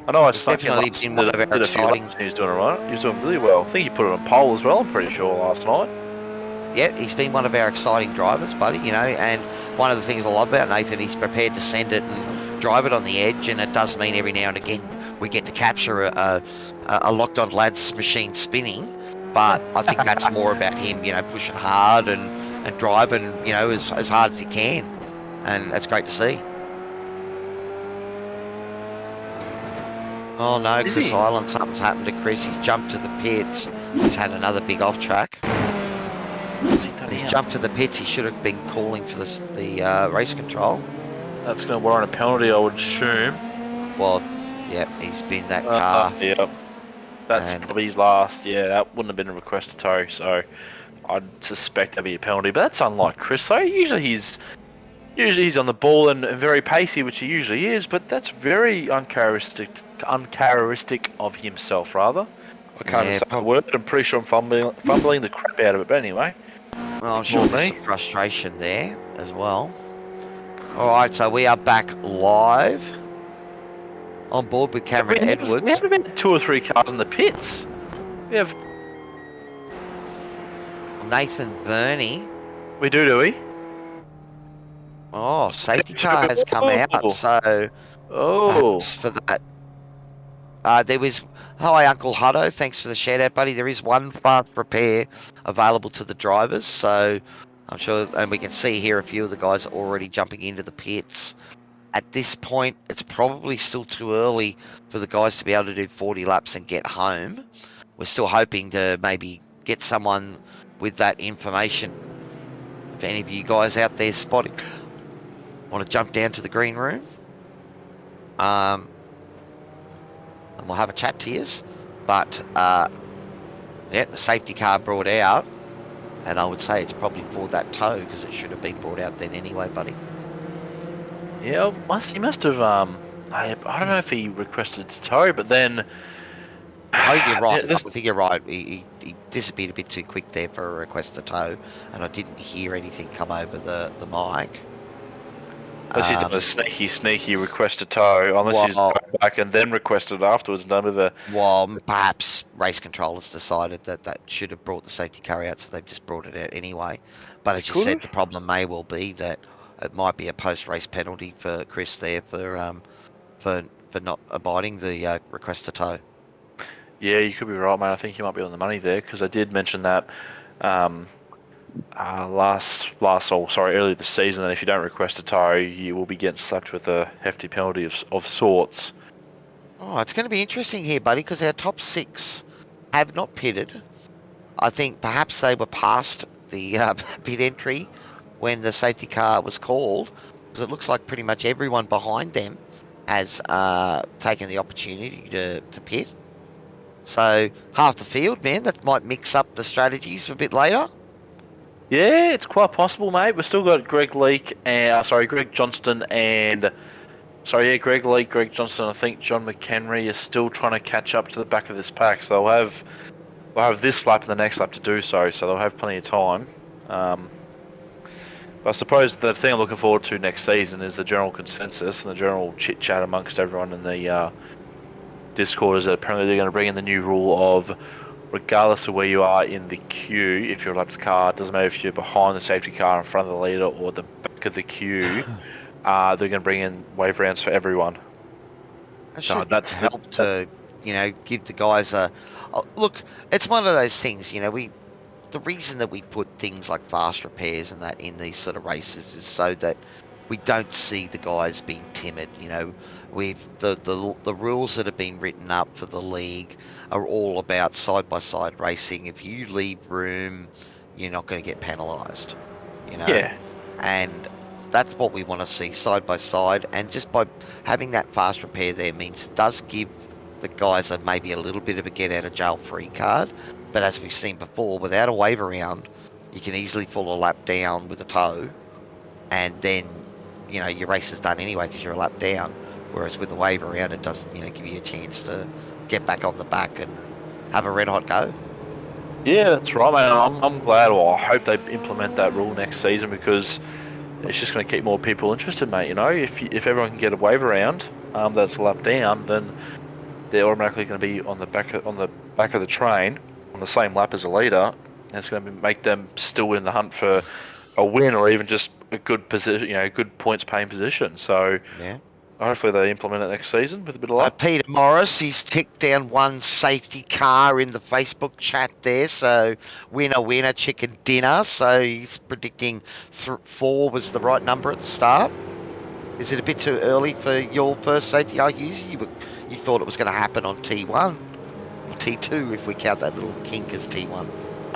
I know I stuck him last been one of our exciting... He was doing alright. He was doing really well. I think he put it on pole as well, I'm pretty sure, last night. Yeah, he's been one of our exciting drivers, buddy, you know, and one of the things I love about Nathan, he's prepared to send it and drive it on the edge, and it does mean every now and again we get to capture a locked-on lads machine spinning. But I think that's more about him, you know, pushing hard and driving, you know, as hard as he can. And that's great to see. Oh no, Chris Island, something's happened to Chris. He's jumped to the pits. He's had another big off track. He's jumped to the pits. He should have been calling for the race control. That's going to warrant a penalty, I would assume. Well, yeah, he's been that car. Yep. That's probably his last. Yeah, that wouldn't have been a request to tow, so I'd suspect that'd be a penalty. But that's unlike Chris, though. Usually he's on the ball and very pacey, which he usually is. But that's very uncharacteristic of himself, rather. I can't even say the word. I'm pretty sure I'm fumbling the crap out of it. But anyway, well, I'm sure there's some frustration there as well. All right, so we are back live. On board with Cameron Edwards. We have about 2 or 3 cars in the pits. We have Nathan Burney. We do we? Oh, safety car has come out, so for that. There was hi Uncle Hutto, thanks for the shout out, buddy. There is one fast repair available to the drivers, so I'm sure, and we can see here a few of the guys are already jumping into the pits. At this point, it's probably still too early for the guys to be able to do 40 laps and get home. We're still hoping to maybe get someone with that information. If any of you guys out there spotting, want to jump down to the green room, and we'll have a chat to you. But yeah, the safety car brought out, and I would say it's probably for that tow because it should have been brought out then anyway, buddy. Yeah, he must have. I don't know if he requested to tow, but then I think you're right. this, I think you're right. He disappeared a bit too quick there for a request to tow, and I didn't hear anything come over the mic. unless he's done a sneaky request to tow, unless he's gone back and then requested it afterwards and done with a. Well, perhaps race controllers decided that should have brought the safety car out, so they've just brought it out anyway. But as you said, the problem may well be that it might be a post-race penalty for Chris there for not abiding the request to tow. Yeah, you could be right, mate. I think you might be on the money there because I did mention that earlier this season that if you don't request a tow, you will be getting slapped with a hefty penalty of sorts. Oh, it's going to be interesting here, buddy, because our top 6 have not pitted. I think perhaps they were past the pit entry when the safety car was called, because it looks like pretty much everyone behind them has taken the opportunity to pit. So half the field, man, that might mix up the strategies for a bit later. Yeah, it's quite possible, mate. We've still got Greg Johnston and... Greg Leake, Greg Johnston, I think John McHenry is still trying to catch up to the back of this pack, so they'll have this lap and the next lap to do so they'll have plenty of time. But I suppose the thing I'm looking forward to next season is the general consensus and the general chit-chat amongst everyone in the Discord is that apparently they're going to bring in the new rule of regardless of where you are in the queue, if you're a lapped car, it doesn't matter if you're behind the safety car, in front of the leader, or the back of the queue, they're going to bring in wave rounds for everyone. That's help to, give the guys a look. It's one of those things, the reason that we put things like fast repairs and that in these sort of races is so that we don't see the guys being timid. We've the rules that have been written up for the league are all about side-by-side racing. If you leave room, you're not going to get penalised. Yeah. And that's what we want to see, side-by-side. And just by having that fast repair there means it does give the guys maybe a little bit of a get-out-of-jail-free card. But as we've seen before, without a wave around, you can easily fall a lap down with a tow. And then, your race is done anyway because you're a lap down. Whereas with the wave around, it does, give you a chance to get back on the back and have a red hot go. Yeah, that's right, mate. I'm glad, or I hope they implement that rule next season because it's just going to keep more people interested, mate. If everyone can get a wave around that's a lap down, then they're automatically going to be on the back of the train on the same lap as a leader. And it's going to make them still in the hunt for a win or even just a good position, good points paying position. So yeah. Hopefully they implement it next season with a bit of luck. Peter Morris, he's ticked down one safety car in the Facebook chat there. So winner, chicken dinner. So he's predicting 4 was the right number at the start. Is it a bit too early for your first safety car, Hughes? You thought it was going to happen on T1 or T2 if we count that little kink as T1.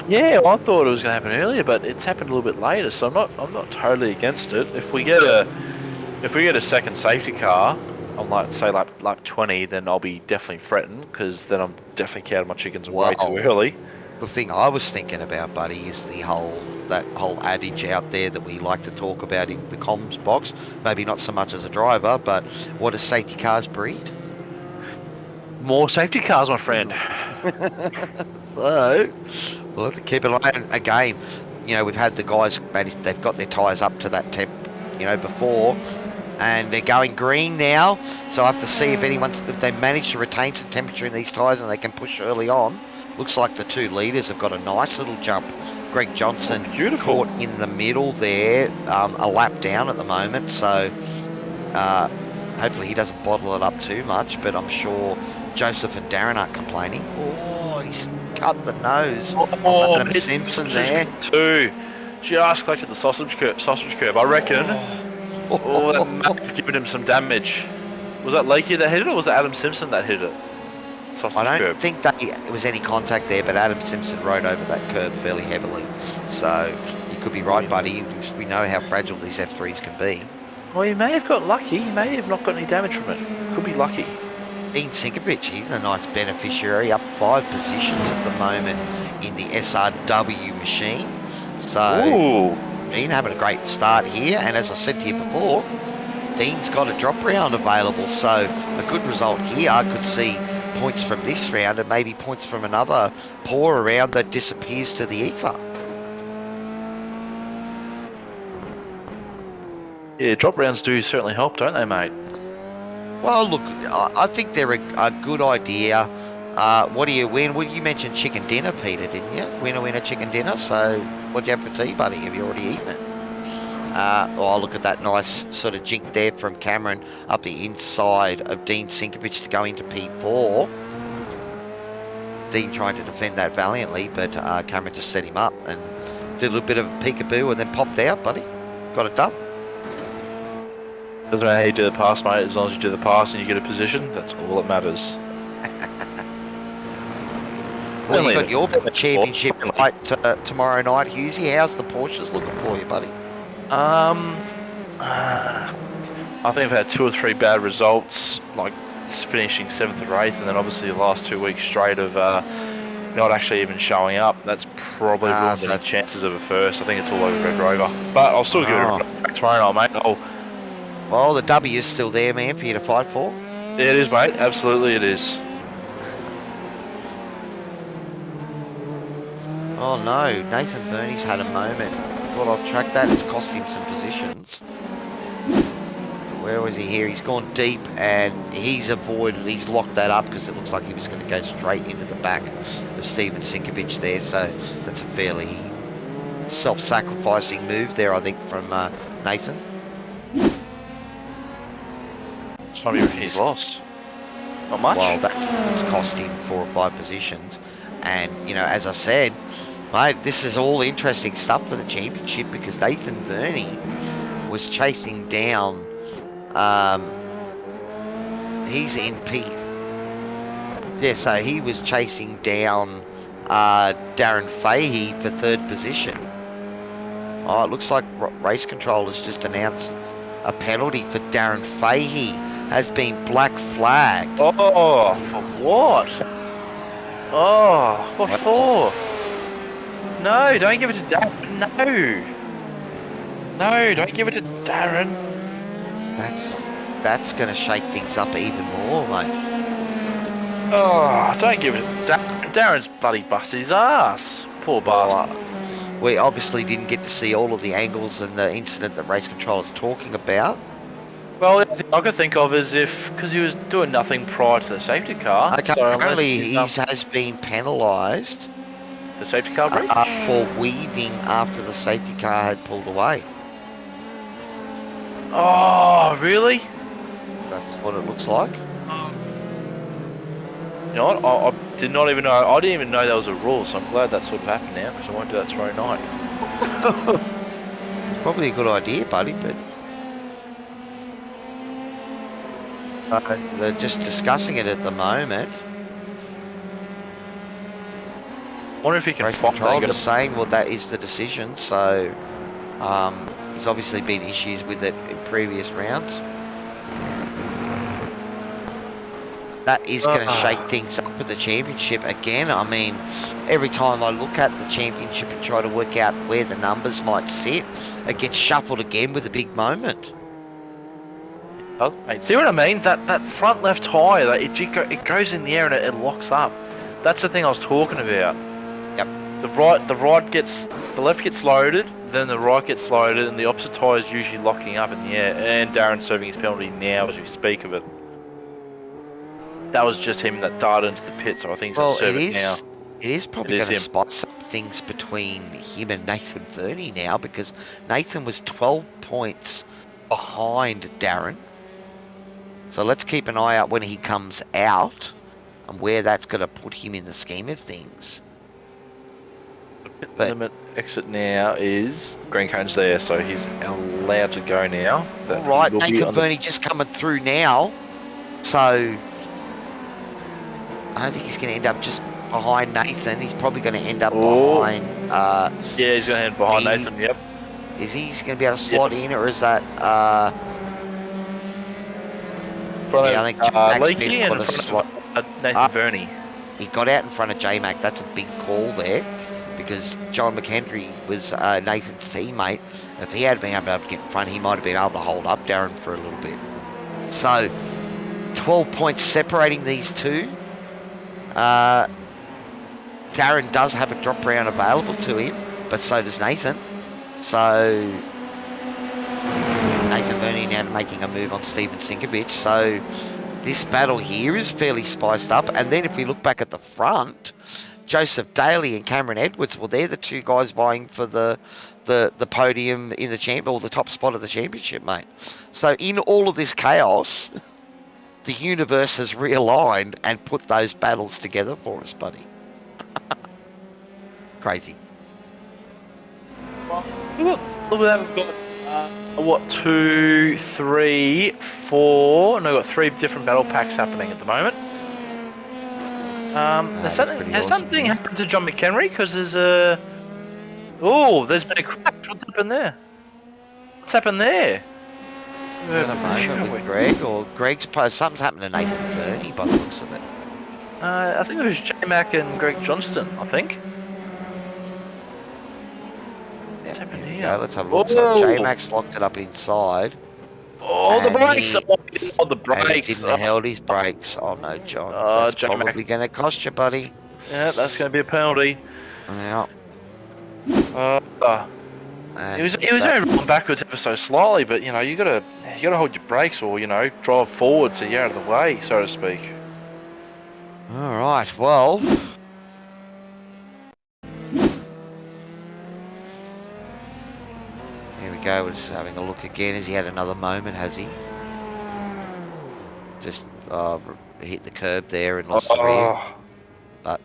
Yeah, I thought it was going to happen earlier, but it's happened a little bit later. So I'm not totally against it. If we get a second safety car on lap 20, then I'll be definitely fretting because then I'm definitely counting my chickens way too early. The thing I was thinking about, buddy, is that whole adage out there that we like to talk about in the comms box. Maybe not so much as a driver, but what does safety cars breed? More safety cars, my friend. So we'll have to keep an eye on again. We've had the guys, they've got their tyres up to that temp, before. And they're going green now, so I have to see if they manage to retain some temperature in these tyres and they can push early on. Looks like the 2 leaders have got a nice little jump. Greg Johnson caught in the middle there, a lap down at the moment, so hopefully he doesn't bottle it up too much, but I'm sure Joseph and Darren aren't complaining. Oh, he's cut the nose. Adam Simpson there. Just collected the sausage curb, I reckon. Oh, that might have given him some damage. Was that Lakey that hit it, or was it Adam Simpson that hit it? I don't think there was any contact there, but Adam Simpson rode over that curb fairly heavily. So you could be right, buddy. We know how fragile these F3s can be. Well, he may have got lucky. He may have not got any damage from it. Could be lucky. Dean Sinkovich, he's a nice beneficiary, up 5 positions at the moment in the SRW machine. So, Ooh. Dean having a great start here, and as I said to you before, Dean's got a drop round available, so a good result here could see points from this round and maybe points from another pour round that disappears to the ether. Yeah, drop rounds do certainly help, don't they, mate? Well, look, I think they're a good idea. What do you win? Well, you mentioned chicken dinner, Peter, didn't you? Winner, chicken dinner. So, what do you have for tea, buddy? Have you already eaten it? Oh, look at that nice sort of jink there from Cameron up the inside of Dean Sinkovich to go into P4. Dean trying to defend that valiantly, but Cameron just set him up and did a little bit of peekaboo and then popped out, buddy. Got it done. Doesn't matter how you do the pass, mate. As long as you do the pass and you get a position, that's all that matters. Well, you got your championship fight tomorrow night, Hughesy. How's the Porsches looking for you, buddy? I think I've had 2 or 3 bad results, like finishing 7th or 8th, and then obviously the last 2 weeks straight of not actually even showing up. That's probably ruined the chances of a first. I think it's all over Red Rover, but I'll still give it a crack tomorrow night, mate. Well, the W is still there, man, for you to fight for. It is, mate. Absolutely, it is. Oh no, Nathan Burney's had a moment. Got off track. That has cost him some positions. Where was he here? He's gone deep and he's avoided. He's locked that up because it looks like he was going to go straight into the back of Steven Sinkovich there. So that's a fairly self-sacrificing move there, I think, from Nathan. How many he's lost? Not much. Well, that's cost him 4 or 5 positions. And, you know, as I said, mate, this is all interesting stuff for the championship because Nathan Burney was chasing down, he's in P. Yeah, so he was chasing down Darren Fahey for 3rd position. Oh, it looks like Race Control has just announced a penalty for Darren Fahey has been black flagged. Oh, for what? Oh, what for? No, don't give it to Darren. No, don't give it to Darren. That's going to shake things up even more, mate. Oh, don't give it to Darren. Darren's bloody busted his ass. Poor bastard. We obviously didn't get to see all of the angles and the incident that Race Control is talking about. Well, the thing I could think of is because he was doing nothing prior to the safety car. Okay, so apparently he has been penalised. The safety car breach? For weaving after the safety car had pulled away. Oh, really? That's what it looks like. You know what? I did not even know. I didn't even know that was a rule, so I'm glad that sort of happened now because I won't do that tomorrow night. It's probably a good idea, buddy, but they're just discussing it at the moment. I wonder if he can Race Control just saying, well, that is the decision. So there's obviously been issues with it in previous rounds. That is going to shake things up with the championship again. I mean, every time I look at the championship and try to work out where the numbers might sit, it gets shuffled again with a big moment. Oh, mate, see what I mean? That front left tyre, it goes in the air and it locks up. That's the thing I was talking about. Yep. The left gets loaded, then the right gets loaded, and the opposite tyre is usually locking up in the air. And Darren's serving his penalty now as we speak of it. That was just him that darted into the pit, so I think he's going to serve it now. It is probably going to spot some things between him and Nathan Verney now, because Nathan was 12 points behind Darren. So let's keep an eye out when he comes out and where that's going to put him in the scheme of things. The pit limit exit now is green cone's there, so he's allowed to go now. All right, Nathan Verney just coming through now. So I don't think he's going to end up just behind Nathan. He's probably going to end up behind. Yeah, he's going to end behind Nathan. Yep. Is he going to be able to slot in, or is that? front Yeah, I of think J-Mac's Leakey been and put in a front of Nathan Ah. Verney. He got out in front of J-Mac. That's a big call there because John McHenry was Nathan's teammate. And if he had been able to get in front, he might have been able to hold up Darren for a little bit. So, 12 points separating these two. Darren does have a drop round available to him, but so does Nathan. So, Nathan Verney now making a move on Steven Sinkovich. So, this battle here is fairly spiced up. And then if we look back at the front, Joseph Daly and Cameron Edwards, well, they're the two guys vying for the podium in the or the top spot of the championship, mate. So in all of this chaos, the universe has realigned and put those battles together for us, buddy. Crazy. Well, look at that. We've got what, 2, 3, 4. No, we've got 3 different battle packs happening at the moment. Has something happened to John McHenry? Because there's a... Oh, there's been a crash. What's happened there? What's happened there? At a moment with Greg, or Greg's post. Something's happened to Nathan Verney by the looks of it. I think it was J-Mac and Greg Johnston, I think. What's happened here? Let's have a look. So J-Mac's locked it up inside. Oh, the brakes! Oh, the brakes! And he didn't held his brakes. Oh no, John. That's probably going to cost you, buddy. Yeah, that's going to be a penalty. Yeah. He was only rolling backwards ever so slightly, but you know you gotta hold your brakes, or you know drive forward so you're out of the way, so to speak. All right. Well. Here we go. We're just having a look again. Has he had another moment? Has he? Just hit the curb there and lost the rear. But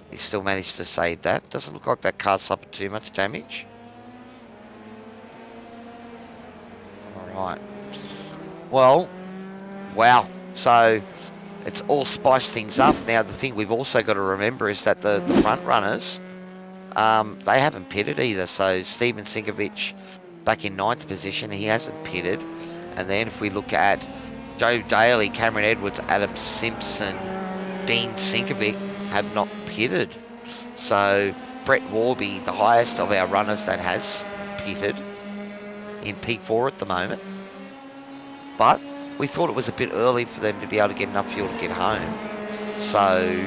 he still managed to save that. Doesn't look like that car suffered too much damage. Alright. Well, wow. So, it's all spiced things up. Now, the thing we've also got to remember is that the front runners, they haven't pitted either. So, Steven Sinkovich back in 9th position, he hasn't pitted. And then if we look at Joe Daly, Cameron Edwards, Adam Simpson, Dean Sinkovic have not pitted. So Brett Warby, the highest of our runners that has pitted in P4 at the moment. But we thought it was a bit early for them to be able to get enough fuel to get home. So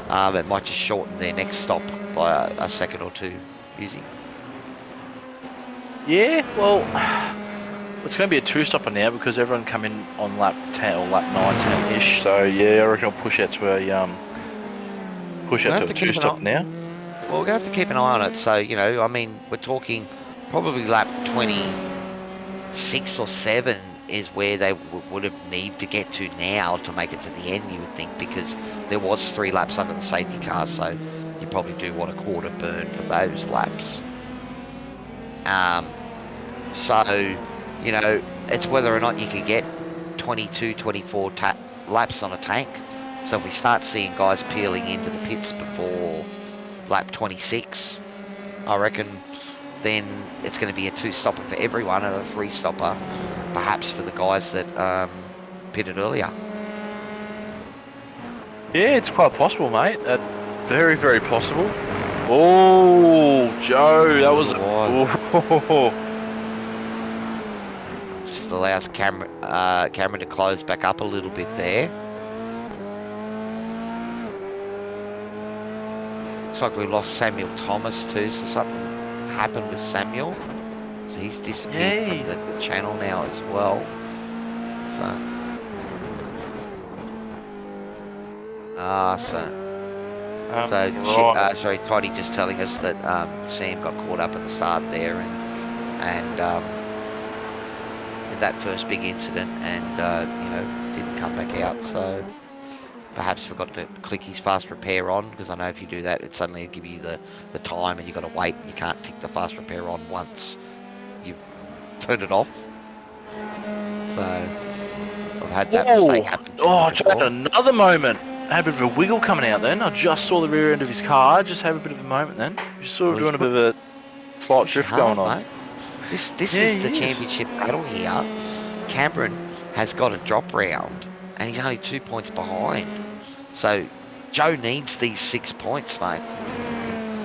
it might just shorten their next stop by a second or two using. Yeah, well, it's going to be a 2-stopper now because everyone come in on lap 10 or lap 9, 10-ish. So yeah, I reckon I'll push out to a 2-stopper now. Well, we're going to have to keep an eye on it. So, you know, I mean, we're talking probably lap 26 or 7 is where they would have need to get to now to make it to the end, you would think, because there was 3 laps under the safety car. So you probably do want a quarter burn for those laps. So, you know, it's whether or not you can get 22, 24 laps on a tank. So if we start seeing guys peeling into the pits before lap 26, I reckon then it's going to be a 2-stopper for everyone and a 3-stopper perhaps for the guys that pitted earlier. Yeah, it's quite possible, mate. Very, very possible. Oh, Joe, that was... Just allows Cameron to close back up a little bit there. Looks like we lost Samuel Thomas too, so something happened with Samuel. So he's disappeared from the channel now as well. Sorry, Toddy just telling us that Sam got caught up at the start there and that first big incident and you know, didn't come back out. So perhaps forgot to click his fast repair on, because I know if you do that, it suddenly give you the time and you've got to wait. You can't tick the fast repair on once you've turned it off. So I've had that mistake happen. Oh, Joe had another moment. Had a bit of a wiggle coming out then. I just saw the rear end of his car. Just have a bit of a moment then. You saw doing a bit of a slight drift going on. Mate. This is the championship battle here. Cameron has got a drop round, and he's only 2 points behind. So Joe needs these 6 points, mate,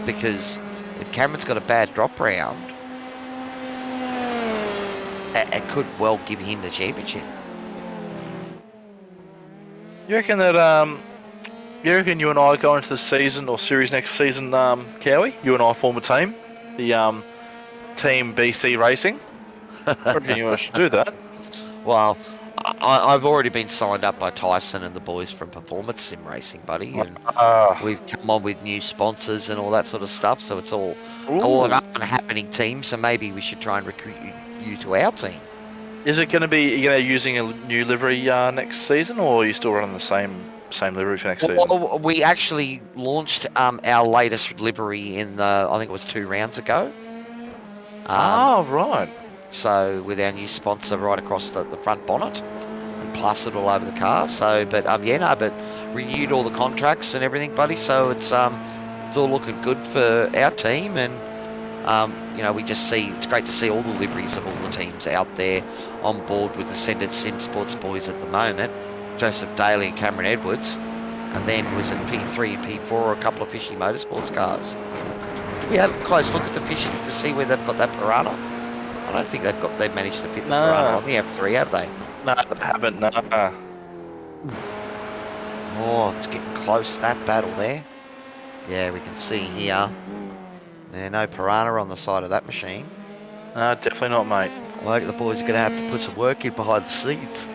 because if Cameron's got a bad drop round, it could well give him the championship. You reckon that you reckon you and I go into the season or series next season, Cowie? You and I form a team, the team BC Racing. I reckon you and I should do that. Well, I've already been signed up by Tyson and the boys from Performance Sim Racing, buddy, and we've come on with new sponsors and all that sort of stuff. So it's all an up and happening team. So maybe we should try and recruit you to our team. Is it going to be, you know, using a new livery next season, or are you still running the same livery for next season? Well, we actually launched our latest livery in I think it was 2 rounds ago. Right. So with our new sponsor right across the front bonnet and plastered all over the car. So, but but renewed all the contracts and everything, buddy. So it's all looking good for our team, and you know, it's great to see all the liveries of all the teams out there on board with the Ascended Sim Sports boys at the moment. Joseph Daly and Cameron Edwards, and then was it P3 and P4 a couple of Fishy Motorsports cars. We had a close look at the Fishies to see where they've got that Piranha. I don't think they've managed to fit the Piranha on the F3, have they? No, they haven't. No. Oh, it's getting close, that battle there. Yeah, we can see here. There's no Piranha on the side of that machine. No, definitely not, mate. I think the boys are going to have to put some work in behind the scenes.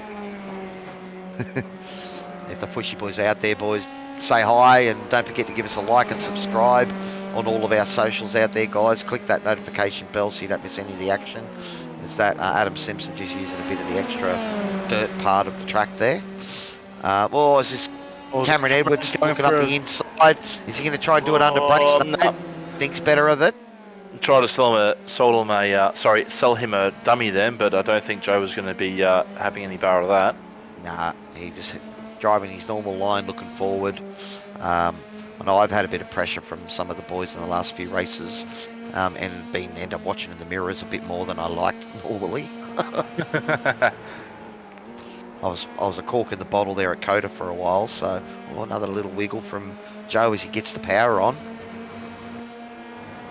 If the Pushy boys out there, boys, say hi, and don't forget to give us a like and subscribe on all of our socials out there, guys. Click that notification bell so you don't miss any of the action. Is that Adam Simpson just using a bit of the extra dirt part of the track there? Is this Cameron Edwards looking up the inside? Is he going to try and do it under brakes? No. Thinks better of it. Try to sell him a dummy then, but I don't think Joe was going to be having any bar of that. Nah, he just driving his normal line, looking forward. I know I've had a bit of pressure from some of the boys in the last few races, and end up watching in the mirrors a bit more than I liked normally. I was a cork in the bottle there at Coda for a while, so another little wiggle from Joe as he gets the power on.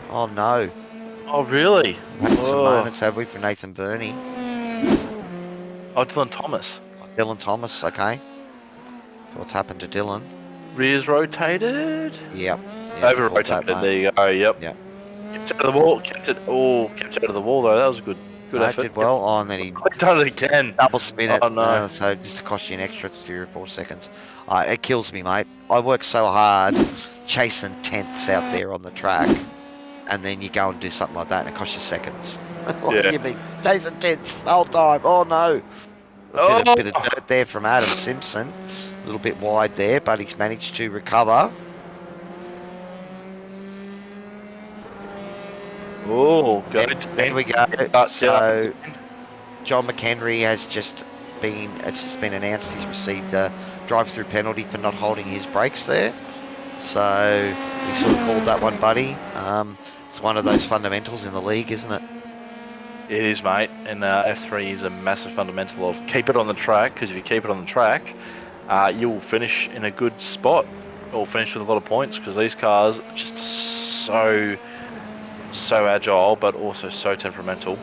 Oh no. Oh really? We've had some moments, have we, for Nathan Burney? Oh, Dylan Thomas. Dylan Thomas, okay. So what's happened to Dylan? Rears rotated? Yep. Over rotated, there you go, yep. Yep. Kept out of the wall, kept out of the wall though, that was a good effort. Did well, and then he done it again. Double spin it, oh, no. So just to cost you an extra 3 or 4 seconds. It kills me, mate. I work so hard chasing tenths out there on the track, and then you go and do something like that and it costs you seconds. What do you mean? Chasing tenths the whole time. Oh no. A bit of dirt there from Adam Simpson. A little bit wide there, but he's managed to recover. Oh, good. There we go. So John McHenry has just been announced he's received a drive-through penalty for not holding his brakes there. So we sort of called that one, buddy. It's one of those fundamentals in the league, isn't it? It is, mate. And F3 is a massive fundamental of keep it on the track, because if you keep it on the track, you will finish in a good spot, or finish with a lot of points, because these cars are just so agile, but also so temperamental.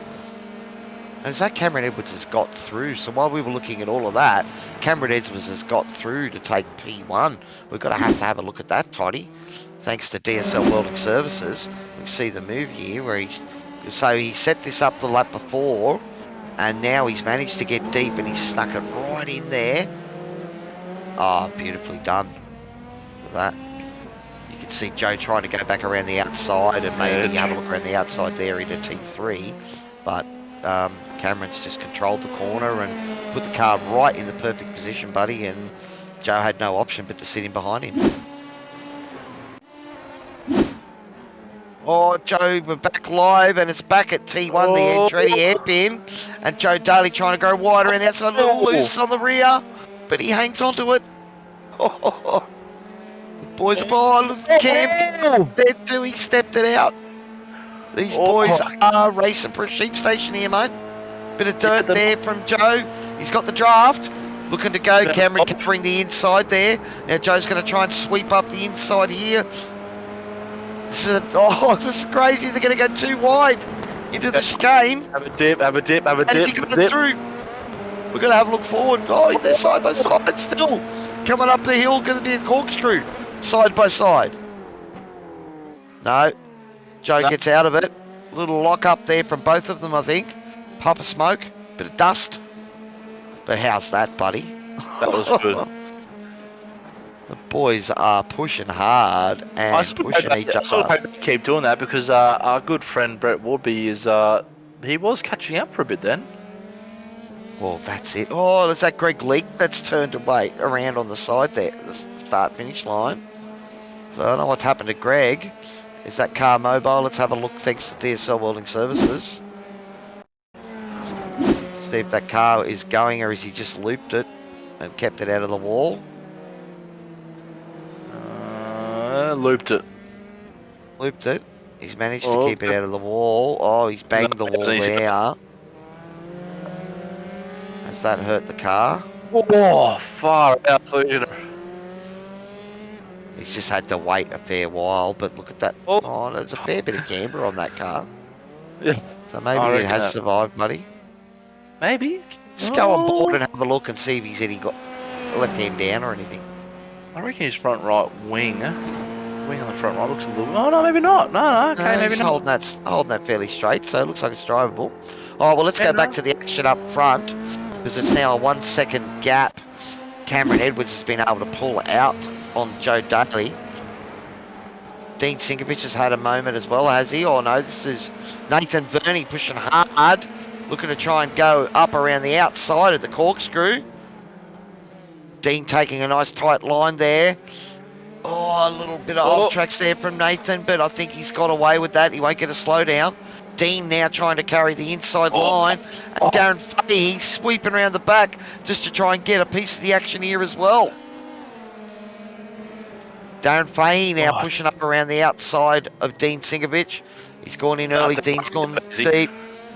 And it's that Cameron Edwards has got through. So while we were looking at all of that, Cameron Edwards has got through to take P1. We've got to have a look at that, Toddy. Thanks to DSL Welding Services. We see the move here where he set this up the lap before, and now he's managed to get deep and he's snuck it right in there. Ah, beautifully done with that. You can see Joe trying to go back around the outside and maybe have a look around the outside there into T3, but Cameron's just controlled the corner and put the car right in the perfect position, buddy, and Joe had no option but to sit in behind him. Oh, Joe, we're back live, and it's back at T1, the Andretti hairpin, and Joe Daly trying to go wider around the outside, a little loose on the rear, but he hangs onto it. Oh, the boys are behind the camp. There too, he stepped it out. These boys are racing for a sheep station here, mate. Bit of dirt there from Joe. He's got the draft. Looking to go. Cameron covering the inside there. Now Joe's going to try and sweep up the inside here. This is crazy. They're going to go too wide into the chicane. Have a dip, have a dip, have a dip. As he got it through. We're going to have a look forward. Oh, they're side by side still. Coming up the hill, going to be a corkscrew. Side by side. No. Joe gets out of it. Little lock up there from both of them, I think. Puff of smoke, bit of dust. But how's that, buddy? That was good. The boys are pushing hard and pushing each other. I sort of hope they keep doing that because our good friend Brett Woodby is he was catching up for a bit then. Well, that's it. Oh, there's that Greg Leak that's turned away around on the side there, the start-finish line. So I don't know what's happened to Greg. Is that car mobile? Let's have a look thanks to DSL Welding Services. See if that car is going or has he just looped it and kept it out of the wall. Looped it. Looped it. He's managed to keep it out of the wall. Oh, he's banged the wall there. Has that hurt the car? Oh, far out. He's just had to wait a fair while, but look at that. Oh, there's a fair bit of camber on that car. Yeah. So maybe it has survived, buddy. Maybe. Just go on board and have a look and see if he's got left hand down or anything. I reckon his front right wing. Wing on the front right looks a little. Oh no, maybe not. No, okay, maybe not. Holding that fairly straight, so it looks like it's drivable. All right, well let's go back to the action up front because it's now a 1 second gap. Cameron Edwards has been able to pull out on Joe Daly. Dean Sinkovich has had a moment as well, has he? Oh no, this is Nathan Verney pushing hard, looking to try and go up around the outside of the corkscrew. Dean taking a nice tight line there. Oh, a little bit of off tracks there from Nathan, but I think he's got away with that. He won't get a slowdown. Dean now trying to carry the inside line. And Darren Fahey sweeping around the back just to try and get a piece of the action here as well. Darren Fahey now pushing up around the outside of Dean Sinkovich. He's gone in early. Dean's gone deep.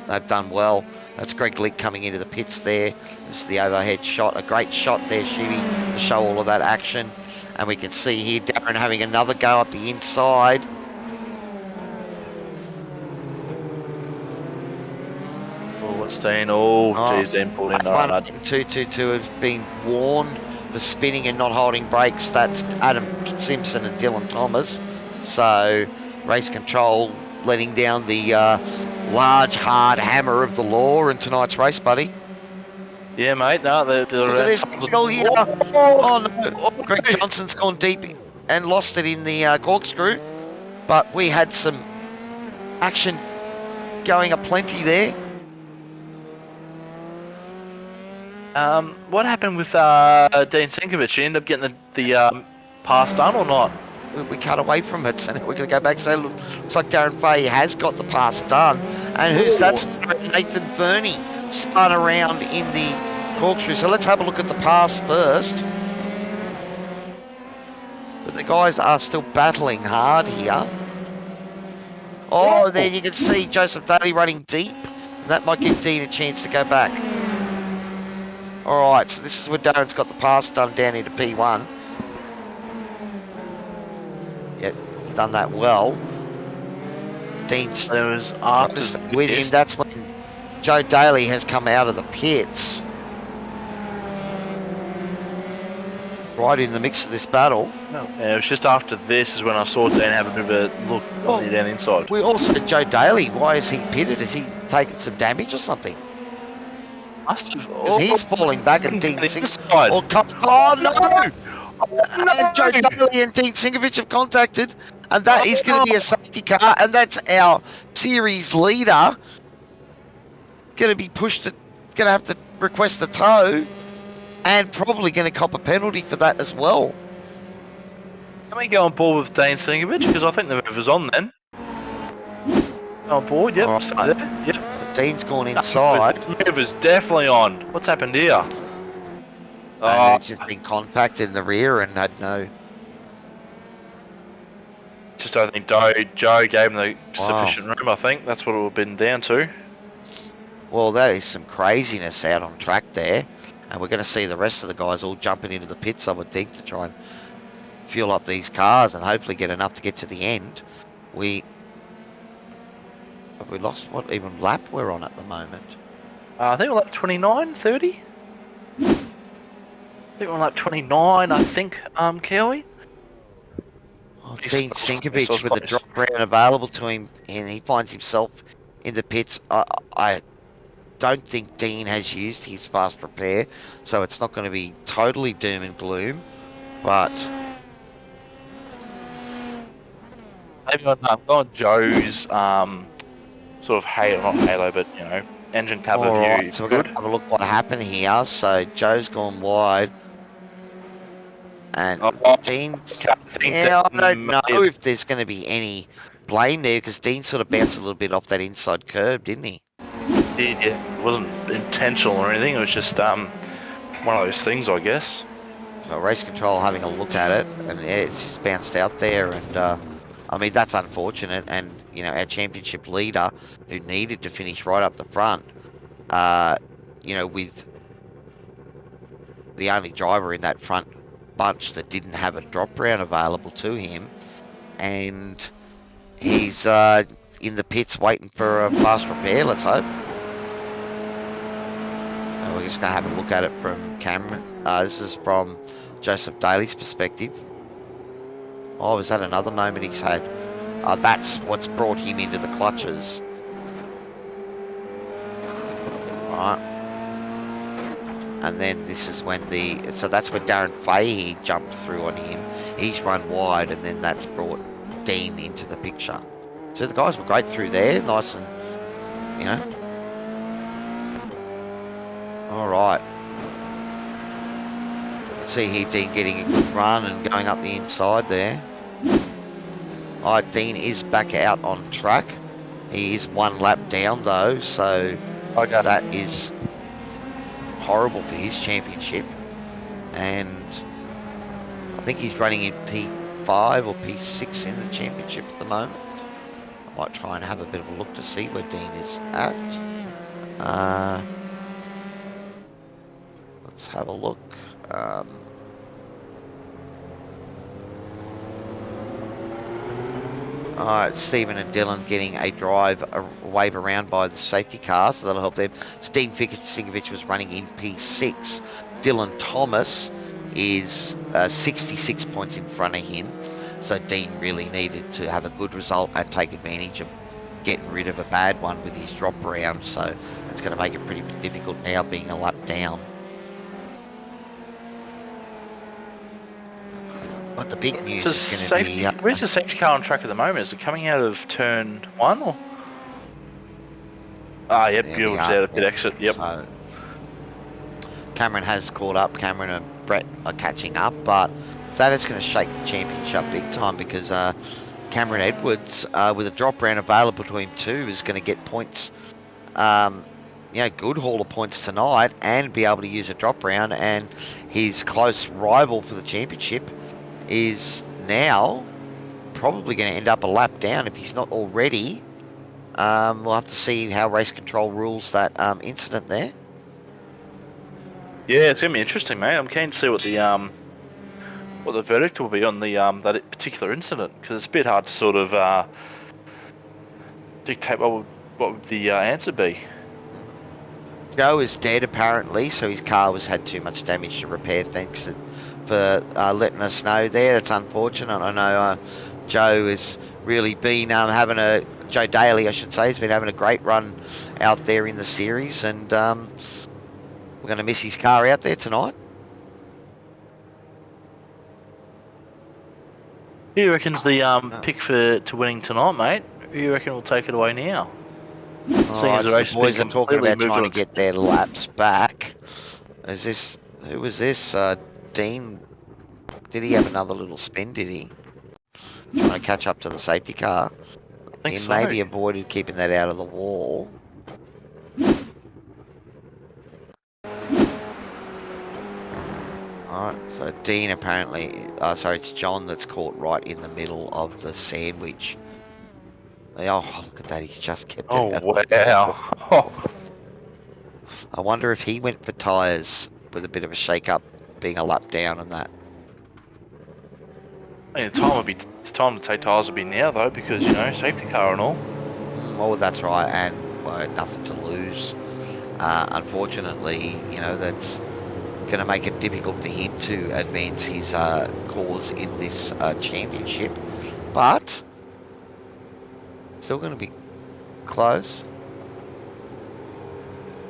They've done well. That's Greg Leak coming into the pits there. This is the overhead shot. A great shot there, Shivy, to show all of that action. And we can see here Darren having another go up the inside. Oh, what's Dean? Oh, geez, Dean pulled in. 222 has been warned for spinning and not holding brakes. That's Adam Simpson and Dylan Thomas. So, race control letting down the large, hard hammer of the law in tonight's race, buddy. Yeah, mate. No, look at this angle here. Oh no, Greg Johnson's gone deep and lost it in the corkscrew. But we had some action going aplenty there. What happened with Dean Sinkovich? He ended up getting the pass done or not? We cut away from it, so we're going to go back and say, look, looks like Darren Fahey has got the pass done. And who's that? Nathan Verney spun around in the corkscrew. So let's have a look at the pass first. But the guys are still battling hard here. Oh, there you can see Joseph Daly running deep. That might give Dean a chance to go back. Alright, so this is where Darren's got the pass done down into P1. Yep, done that well. Dean's with him. That's when Joe Daly has come out of the pits. Right in the mix of this battle. Yeah, it was just after this is when I saw Dan have a bit of a look down inside. We all said Joe Daly, why is he pitted? Has he taken some damage or something? Must have. Because he's falling back and Dean Sinkovich. Oh no! And Joe Daly and Dean Sinkovich have contacted, and that is going to be a safety car, and that's our series leader. Going to be pushed. Going to have to request a tow, and probably going to cop a penalty for that as well. Can we go on board with Dean Sinkovich? Because I think the move is on then. On board, yep. Right. Yep. Dean's gone inside. The move is definitely on. What's happened here? He's been contacted in the rear and had no. Just don't think Joe gave him the sufficient room. I think that's what it would have been down to. Well, that is some craziness out on track there. And we're going to see the rest of the guys all jumping into the pits, I would think, to try and fuel up these cars and hopefully get enough to get to the end. Have we lost what even lap we're on at the moment? I think we're like 29, 30. I think we're on like 29, I think, Kiwi. Oh, Dean Sinkovich with a close. drop round available to him, and he finds himself in the pits. I don't think Dean has used his fast repair, so it's not going to be totally doom and gloom, but Maybe on Joe's sort of halo, not halo, but you know, engine cover view. Alright, so we're going to have a look what happened here. So Joe's gone wide. And Dean's... Yeah, I don't know if there's going to be any blame there, because Dean sort of bounced a little bit off that inside curb, didn't he? It wasn't intentional or anything, it was just one of those things, I guess. So race control having a look at it, and yeah, it's just bounced out there, and I mean, that's unfortunate, and you know, our championship leader, who needed to finish right up the front, you know, with the only driver in that front bunch that didn't have a drop round available to him, and he's in the pits waiting for a fast repair, let's hope. And we're just going to have a look at it from Cameron. This is from Joseph Daly's perspective. Oh, is that another moment he's had? That's what's brought him into the clutches. Alright. And then this is when so that's when Darren Fahey jumped through on him. He's run wide, and then that's brought Dean into the picture. So the guys were great through there, nice and, you know. Alright. See here Dean getting a good run and going up the inside there. Alright, Dean is back out on track. He is one lap down though, so that is horrible for his championship. And I think he's running in P5 or P6 in the championship at the moment. I might try and have a bit of a look to see where Dean is at. Let's have a look. Alright, Stephen and Dylan getting a wave around by the safety car, so that'll help them. Dean Sinkovich was running in P6. Dylan Thomas is 66 points in front of him, so Dean really needed to have a good result and take advantage of getting rid of a bad one with his drop round, so it's going to make it pretty difficult now being a lap down. But the big news is going to be... Where's the safety car on track at the moment? Is it coming out of turn 1? Or? Ah, yep, beautiful. Out of pit exit, yep. So, Cameron has caught up. Cameron and Brett are catching up, but that is going to shake the championship big time, because Cameron Edwards, with a drop round available between two, is going to get points, you know, good haul of points tonight, and be able to use a drop round, and his close rival for the championship is now probably going to end up a lap down if he's not already. We'll have to see how race control rules that incident there. Yeah, it's going to be interesting, mate. I'm keen to see what the verdict will be on the that particular incident, because it's a bit hard to sort of dictate what would the answer be. Joe is dead apparently, so his car had too much damage to repair. Thanks for letting us know there. That's unfortunate. I know Joe has really been Joe Daly, I should say, has been having a great run out there in the series, and we're going to miss his car out there tonight. Who you reckon's the pick to winning tonight, mate? Who you reckon will take it away now? Seeing as the race the boys are talking about trying to get their laps back. Who was this? Dean, did he have another little spin, did he? Trying to catch up to the safety car. He maybe avoided keeping that out of the wall. Alright, so Dean apparently, sorry, it's John that's caught right in the middle of the sandwich. Oh, look at that, he's just kept it out. Oh, wow. I wonder if he went for tyres with a bit of a shake-up, being a lap down and that. I mean, the time to take tyres would be now though, because you know safety car and all. Well, that's right, and well, nothing to lose. Unfortunately, you know, that's going to make it difficult for him to advance his cause in this championship, but still going to be close.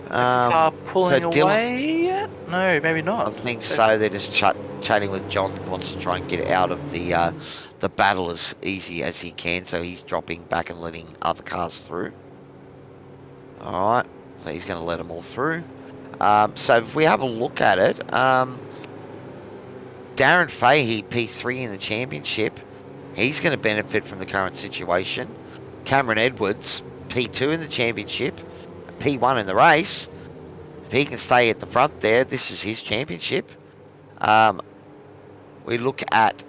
Car pulling so Dylan, away yet? No, maybe not. I think so. They're just chatting with John, who wants to try and get out of the battle as easy as he can, so he's dropping back and letting other cars through. Alright, so he's going to let them all through. So if we have a look at it, Darren Fahey, P3 in the championship, he's going to benefit from the current situation. Cameron Edwards, P2 in the championship, P1 in the race. If he can stay at the front there, this is his championship. We look at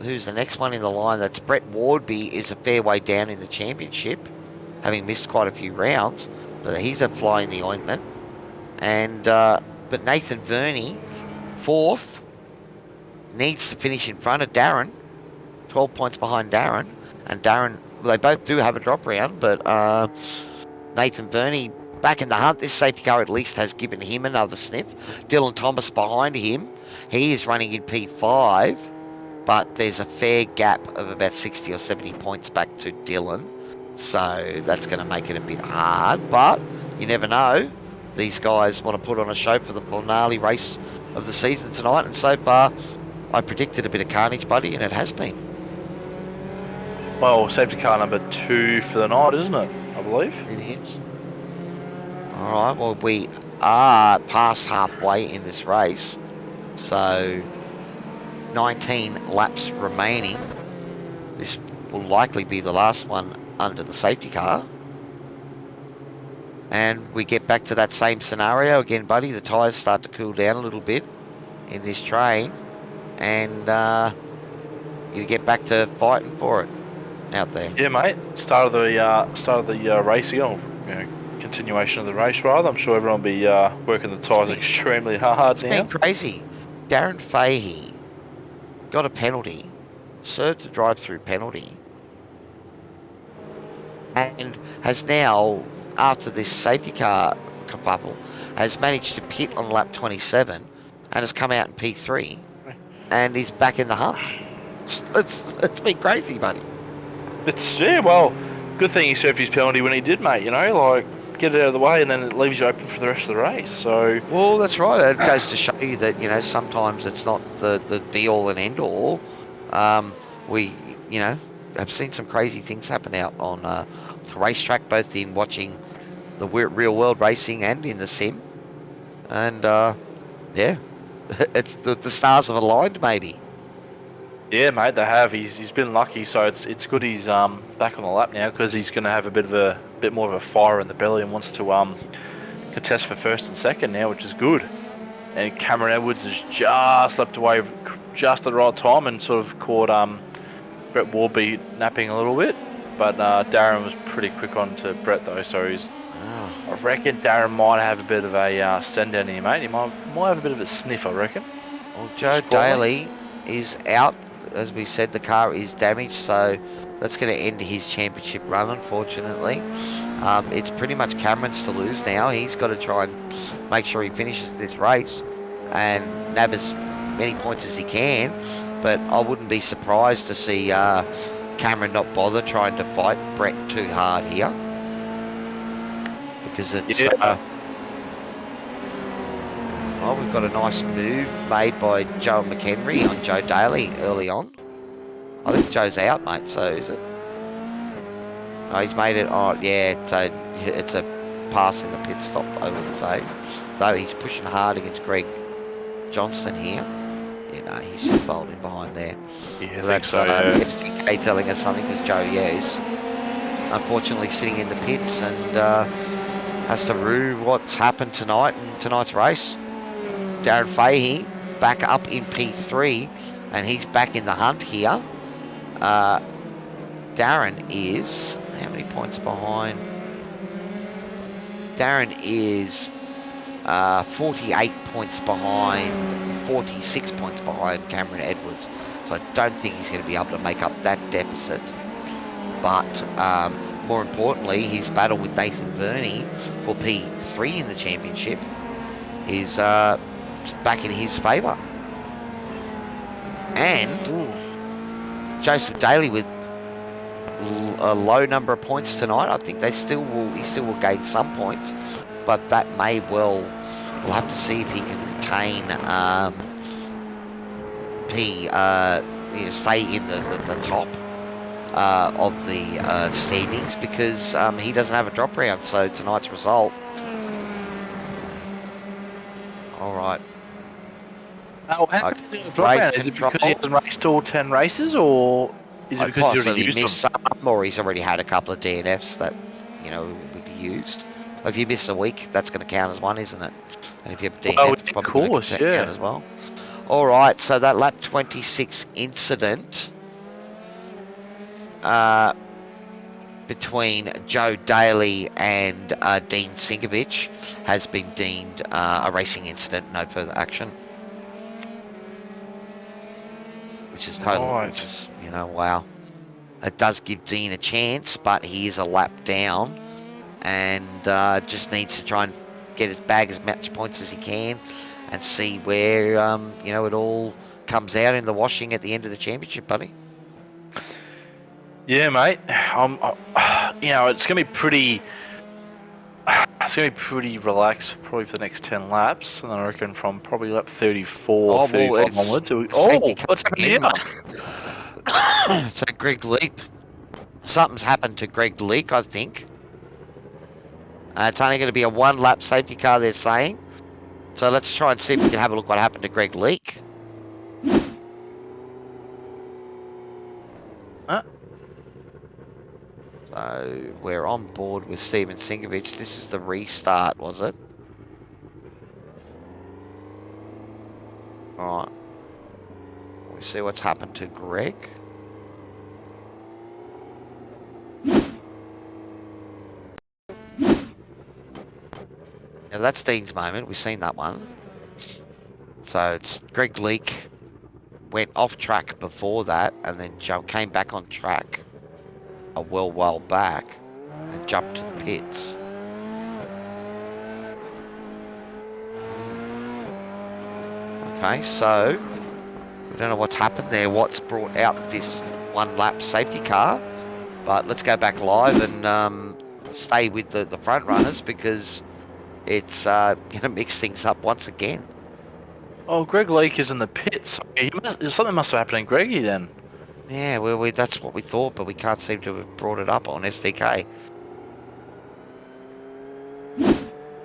who's the next one in the line. That's Brett Wardby, is a fair way down in the championship, having missed quite a few rounds, but he's a fly in the ointment. And but Nathan Verney, 4th, needs to finish in front of Darren, 12 points behind Darren. And Darren, well, they both do have a drop round, but Nathan Verney back in the hunt. This safety car at least has given him another sniff. Dylan Thomas behind him. He is running in P5, but there's a fair gap of about 60 or 70 points back to Dylan. So that's going to make it a bit hard, but you never know. These guys want to put on a show for the finale race of the season tonight, and so far I predicted a bit of carnage, buddy, and it has been. Well, safety car number 2 for the night, isn't it? I believe. It is. Alright, well, we are past halfway in this race, so 19 laps remaining. This will likely be the last one under the safety car. And we get back to that same scenario again, buddy. The tyres start to cool down a little bit in this train, and you get back to fighting for it out there. Yeah, mate. Start of the race again, you know, continuation of the race rather. I'm sure everyone will be working the tyres extremely hard now. It's been crazy. Darren Fahey got a penalty, served a drive-through penalty, and has now, after this safety car kerfuffle, has managed to pit on lap 27 and has come out in P3 and is back in the hunt. It's been crazy, buddy. Yeah, well, good thing he served his penalty when he did, mate, you know, like, get it out of the way and then it leaves you open for the rest of the race, so... Well, that's right. It goes to show you that, you know, sometimes it's not the be-all and end-all. We, you know, have seen some crazy things happen out on the racetrack, both in watching the real-world racing and in the sim. And, yeah, it's the stars have aligned, maybe. Yeah, mate, they have. He's been lucky, so it's good he's back on the lap now, because he's going to have a bit more of a fire in the belly and wants to contest for first and second now, which is good. And Cameron Edwards has just leapt away just at the right time and sort of caught Brett Warby napping a little bit, but Darren was pretty quick on to Brett though, so I reckon Darren might have a bit of a send down here, mate. He might have a bit of a sniff, I reckon. Well, Joe Daly is out. As we said, the car is damaged, so that's going to end his championship run, unfortunately. It's pretty much Cameron's to lose now. He's got to try and make sure he finishes this race and nab as many points as he can, but I wouldn't be surprised to see Cameron not bother trying to fight Brett too hard here, because it's... Oh, we've got a nice move made by Joe McHenry on Joe Daly early on. I think Joe's out, mate, so is it? No, he's made it. Oh, yeah, so it's a pass in the pit stop, I would say. So he's pushing hard against Greg Johnston here. You know, he's just folding behind there. Yeah, so that's STK telling us something, because Joe, is unfortunately sitting in the pits and has to rue what's happened tonight in tonight's race. Darren Fahey back up in P3 and he's back in the hunt here. Darren is how many points behind? Darren is 48 points behind, 46 points behind Cameron Edwards. So I don't think he's going to be able to make up that deficit. But more importantly, his battle with Nathan Verney for P3 in the championship is back in his favour. And Joseph Daly with a low number of points tonight. I think he still will gain some points, but that may well, we'll have to see if he can retain stay in the top of the standings, because he doesn't have a drop round. So tonight's result. All right. Oh, how did he drop out? Is it because he hasn't raced all 10 races, or is it because he's already used some, or he's already had a couple of DNFs that, you know, would be used? If you miss a week, that's going to count as one, isn't it? And if you have a DNF, it's probably going to count as well. All right, so that lap 26 incident between Joe Daly and Dean Sinkovich has been deemed a racing incident, no further action. Which is total, which is, you know, wow. It does give Dean a chance, but he is a lap down, and just needs to try and get his bag as much points as he can, and see where you know, it all comes out in the washing at the end of the championship, buddy. Yeah, mate. You know, it's gonna be pretty. It's going to be pretty relaxed probably for the next 10 laps, and then I reckon from probably lap 34, 35 onwards. What's happening here? So Greg Leap, something's happened to Greg Leak, I think. It's only going to be a 1-lap safety car, they're saying. So let's try and see if we can have a look what happened to Greg Leak. So we're on board with Steven Sinkovich. This is the restart, was it? Alright. We see what's happened to Greg. Now that's Dean's moment. We've seen that one. So it's Greg Leak went off track before that, and then came back on track a while back and jumped to the pits. Okay, so we don't know what's happened there, what's brought out this 1-lap safety car, but let's go back live and stay with the front runners, because it's going to mix things up once again. Oh, Greg Leak is in the pits. Something must have happened in Greggy then. Yeah, well, that's what we thought, but we can't seem to have brought it up on SDK.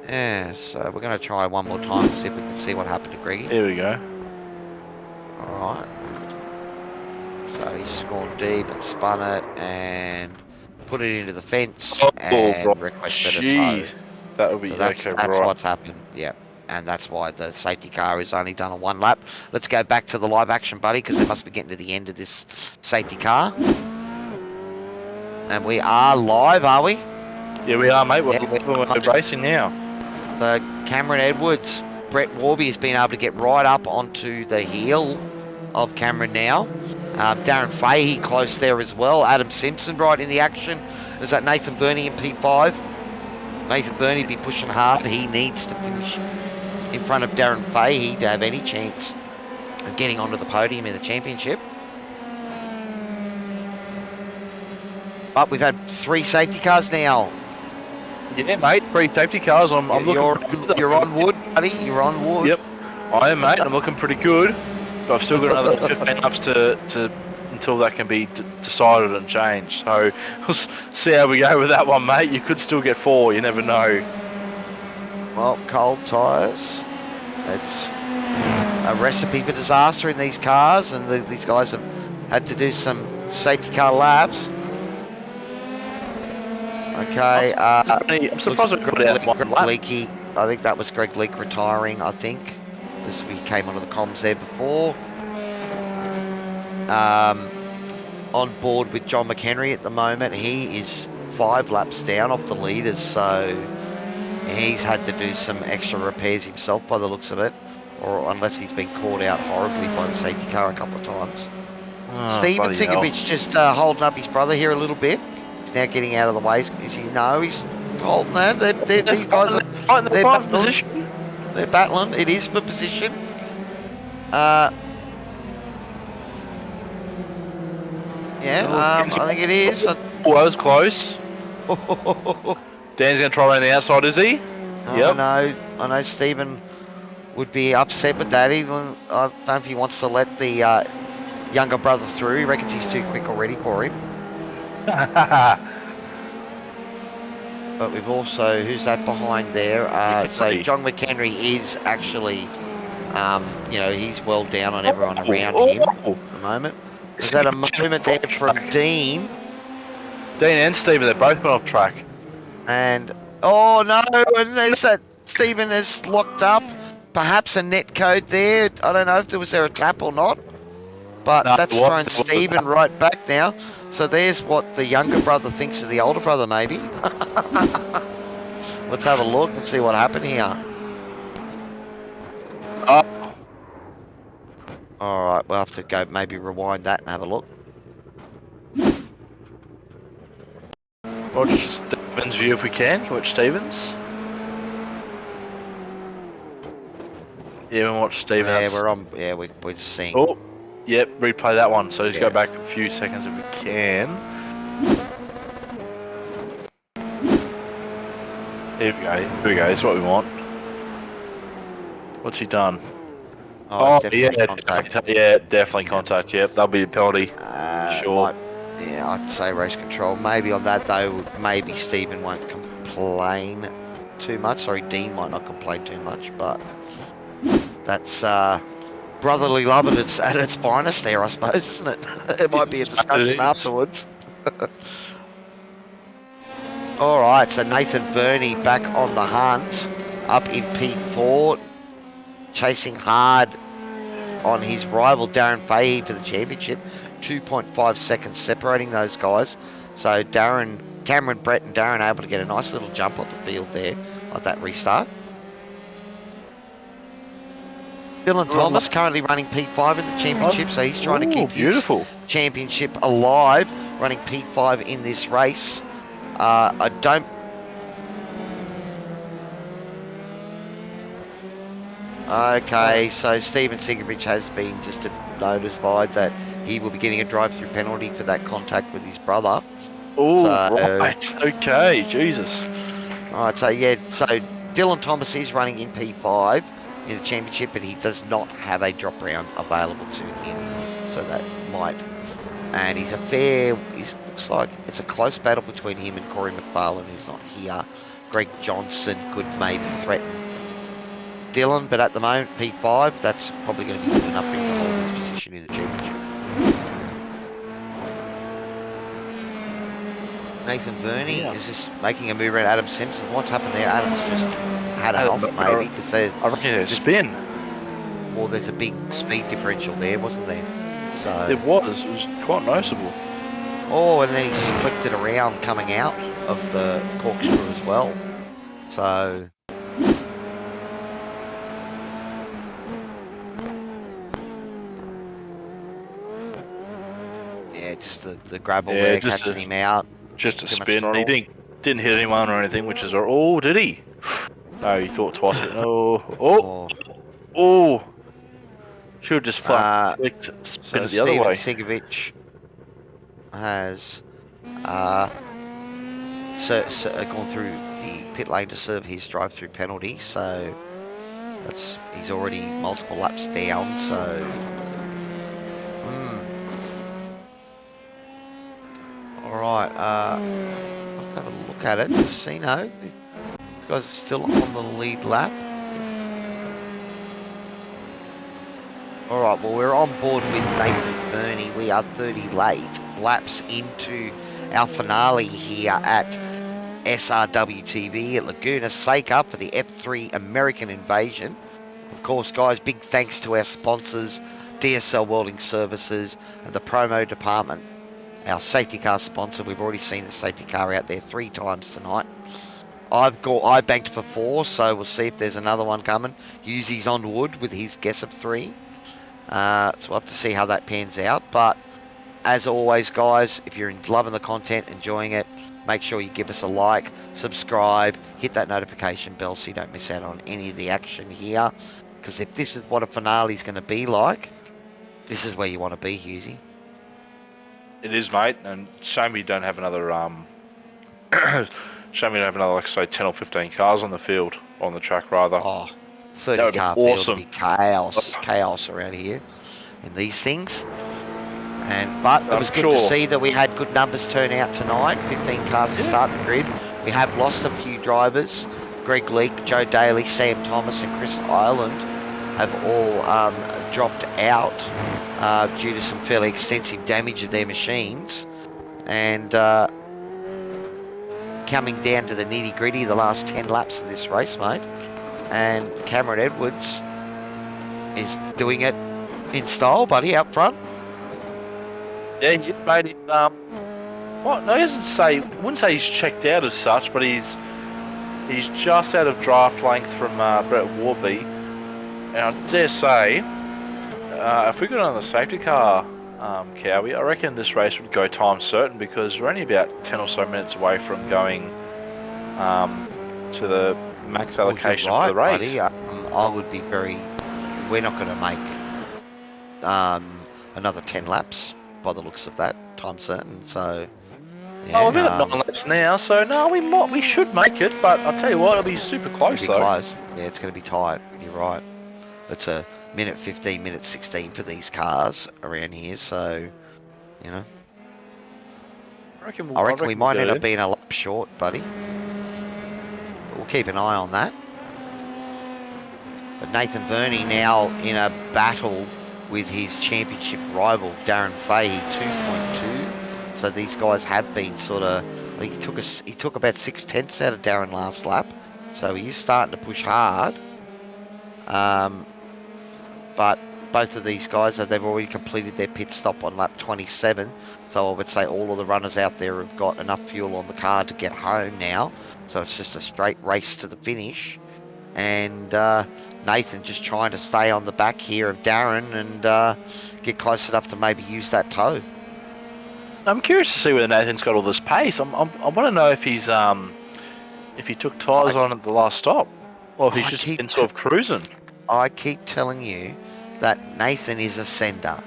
Yeah, so we're going to try one more time and see if we can see what happened to Greggy. Here we go. Alright. So he's gone deep and spun it and put it into the fence and requested a tow. That would be, so that's what's happened, yep. And that's why the safety car is only done a 1 lap. Let's go back to the live action, buddy, because they must be getting to the end of this safety car. And we are live, are we? Yeah, we are, mate. We're racing now. So Cameron Edwards, Brett Warby has been able to get right up onto the heel of Cameron now. Darren Fahey close there as well. Adam Simpson right in the action. Is that Nathan Burney in P5? Nathan Burney be pushing hard. He needs to finish in front of Darren Fahey to have any chance of getting onto the podium in the championship. But we've had 3 safety cars now. Yeah, mate, 3 safety cars. I'm looking. You're on wood, buddy. You're on wood. Yep, I am, mate. I'm looking pretty good. But I've still got another 15 laps to until that can be decided and changed. So we'll see how we go with that one, mate. You could still get 4. You never know. Well, cold tyres. It's a recipe for disaster in these cars, and these guys have had to do some safety car laps. Okay. I'm surprised we got out 1 lap. Leaky. I think that was Greg Leak retiring, I think. He came onto the comms there before. On board with John McHenry at the moment. He is 5 laps down off the leaders, so He's had to do some extra repairs himself by the looks of it, or unless he's been caught out horribly by the safety car a couple of times. Oh, Steven bloody hell. Sigovich just holding up his brother here a little bit. He's now getting out of the way. No, he's holding that. These guys are They're they're fighting battling. position. They're battling. It is for position. Yeah, I think it is. Oh, that was close. Dan's going to try around the outside, is he? Yep. I know Stephen would be upset with that. I don't know if he wants to let the younger brother through. He reckons he's too quick already for him. But we've also, who's that behind there? So John McHenry is actually, you know, he's well down on everyone around him at the moment. Is that a moment there from Dean? Dean and Stephen, they've both been off track. And, oh no, and there's that Stephen is locked up. Perhaps a net code there. I don't know if there was a tap or not. But No, that's thrown Stephen right back now. So there's what the younger brother thinks of the older brother, maybe. Let's have a look and see what happened here. Alright, we'll have to go maybe rewind that and have a look. Watch Stephen's view if we can. Watch Stephen's. Yeah, we'll watch Stephen's. Yeah, we're on. Yeah, we're just seeing. Oh, yep, replay that one. So just go Yes. back a few seconds if we can. Here we go. Here we go. This is what we want. What's he done? Oh, yeah, contact. definitely contact. Yep, that'll be the penalty. Sure. Yeah, I'd say race control. Maybe on that though, maybe Stephen won't complain too much. Sorry, Dean might not complain too much, but that's brotherly love at its finest there, I suppose, isn't it? There might be a discussion afterwards. All right, so Nathan Burney back on the hunt, up in P4, chasing hard on his rival Darren Fahey for the championship. 2.5 seconds separating those guys. So Cameron, Brett and Darren able to get a nice little jump off the field there at that restart. Dylan Thomas currently running P5 in the championship, so he's trying to keep his championship alive, running P5 in this race. I don't... Okay, so Stephen Sigovich has been just notified that he will be getting a drive-through penalty for that contact with his brother. Oh, right. Okay, Jesus. Alright, so yeah, so Dylan Thomas is running in P5 in the championship, but he does not have a drop round available to him. So that might... And he's a fair... looks like it's a close battle between him and Corey McFarlane, who's not here. Greg Johnson could maybe threaten Dylan, but at the moment, P5, that's probably going to be good enough for him to hold his position in the championship. Nathan Burney is just making a move around Adam Simpson. What's happened there? Adam's just had an off, maybe, because there's... I reckon there's a spin. Or there's a big speed differential there, wasn't there? So It was quite noticeable. Oh, and then he flipped it around coming out of the corkscrew as well. So... yeah, just the gravel there catching him out. Just a spin. He didn't hit anyone or anything, which is... Oh, did he? No, he thought twice. Oh. Should have just flicked, spin it the other way. Sigovich has gone through the pit lane to serve his drive-through penalty, so he's already multiple laps down. So all right, let's have a look at it. Casino, these guys are still on the lead lap. All right, well, we're on board with Nathan Burney. We are 30 laps into our finale here at SRW TV at Laguna Seca for the F3 American Invasion. Of course, guys, big thanks to our sponsors, DSL Welding Services and the Promo Department, our safety car sponsor. We've already seen the safety car out there 3 times tonight. I banked for 4, so we'll see if there's another one coming. Hughesy's on wood with his guess of 3. So we'll have to see how that pans out. But as always, guys, if you're loving the content, enjoying it, make sure you give us a like, subscribe, hit that notification bell so you don't miss out on any of the action here. Because if this is what a finale is going to be like, this is where you want to be, Hughesy. It is, mate, and shame we don't have another shame we don't have another, like say, 10 or 15 cars on the field, on the track rather. Oh, That 30 would be car awesome. field would be chaos around here in these things. But it was good to see that we had good numbers turn out tonight. 15 cars to start the grid. We have lost a few drivers. Greg Leake, Joe Daly, Sam Thomas and Chris Ireland have all dropped out due to some fairly extensive damage of their machines. And coming down to the nitty gritty, the last 10 laps of this race, mate. And Cameron Edwards is doing it in style, buddy, out front. Yeah, he made it. What? No, he doesn't say. Wouldn't say he's checked out as such, but he's just out of draft length from Brett Warby. And I dare say, if we got on the safety car, Cowie, I reckon this race would go time certain because we're only about 10 or so minutes away from going to the max allocation for the race. Buddy. I would be very. We're not going to make another 10 laps by the looks of that, time certain. So. Yeah, we've got 9 laps now, so no, we should make it. But I'll tell you what, it'll be super close though. Close. Yeah, it's going to be tight. You're right. It's a minute 15, minute 16 for these cars around here. So, you know. I reckon we might end up being a lap short, buddy. We'll keep an eye on that. But Nathan Verney now in a battle with his championship rival Darren Fahey, 2.2. So these guys have been sort of. I think he took about 6/10 out of Darren last lap. So he is starting to push hard. But both of these guys, they've already completed their pit stop on lap 27. So I would say all of the runners out there have got enough fuel on the car to get home now. So it's just a straight race to the finish. And Nathan just trying to stay on the back here of Darren and get close enough to maybe use that toe. I'm curious to see whether Nathan's got all this pace. I want to know if he took tyres on at the last stop, or if he's just been sort of cruising. I keep telling you that Nathan is a sender.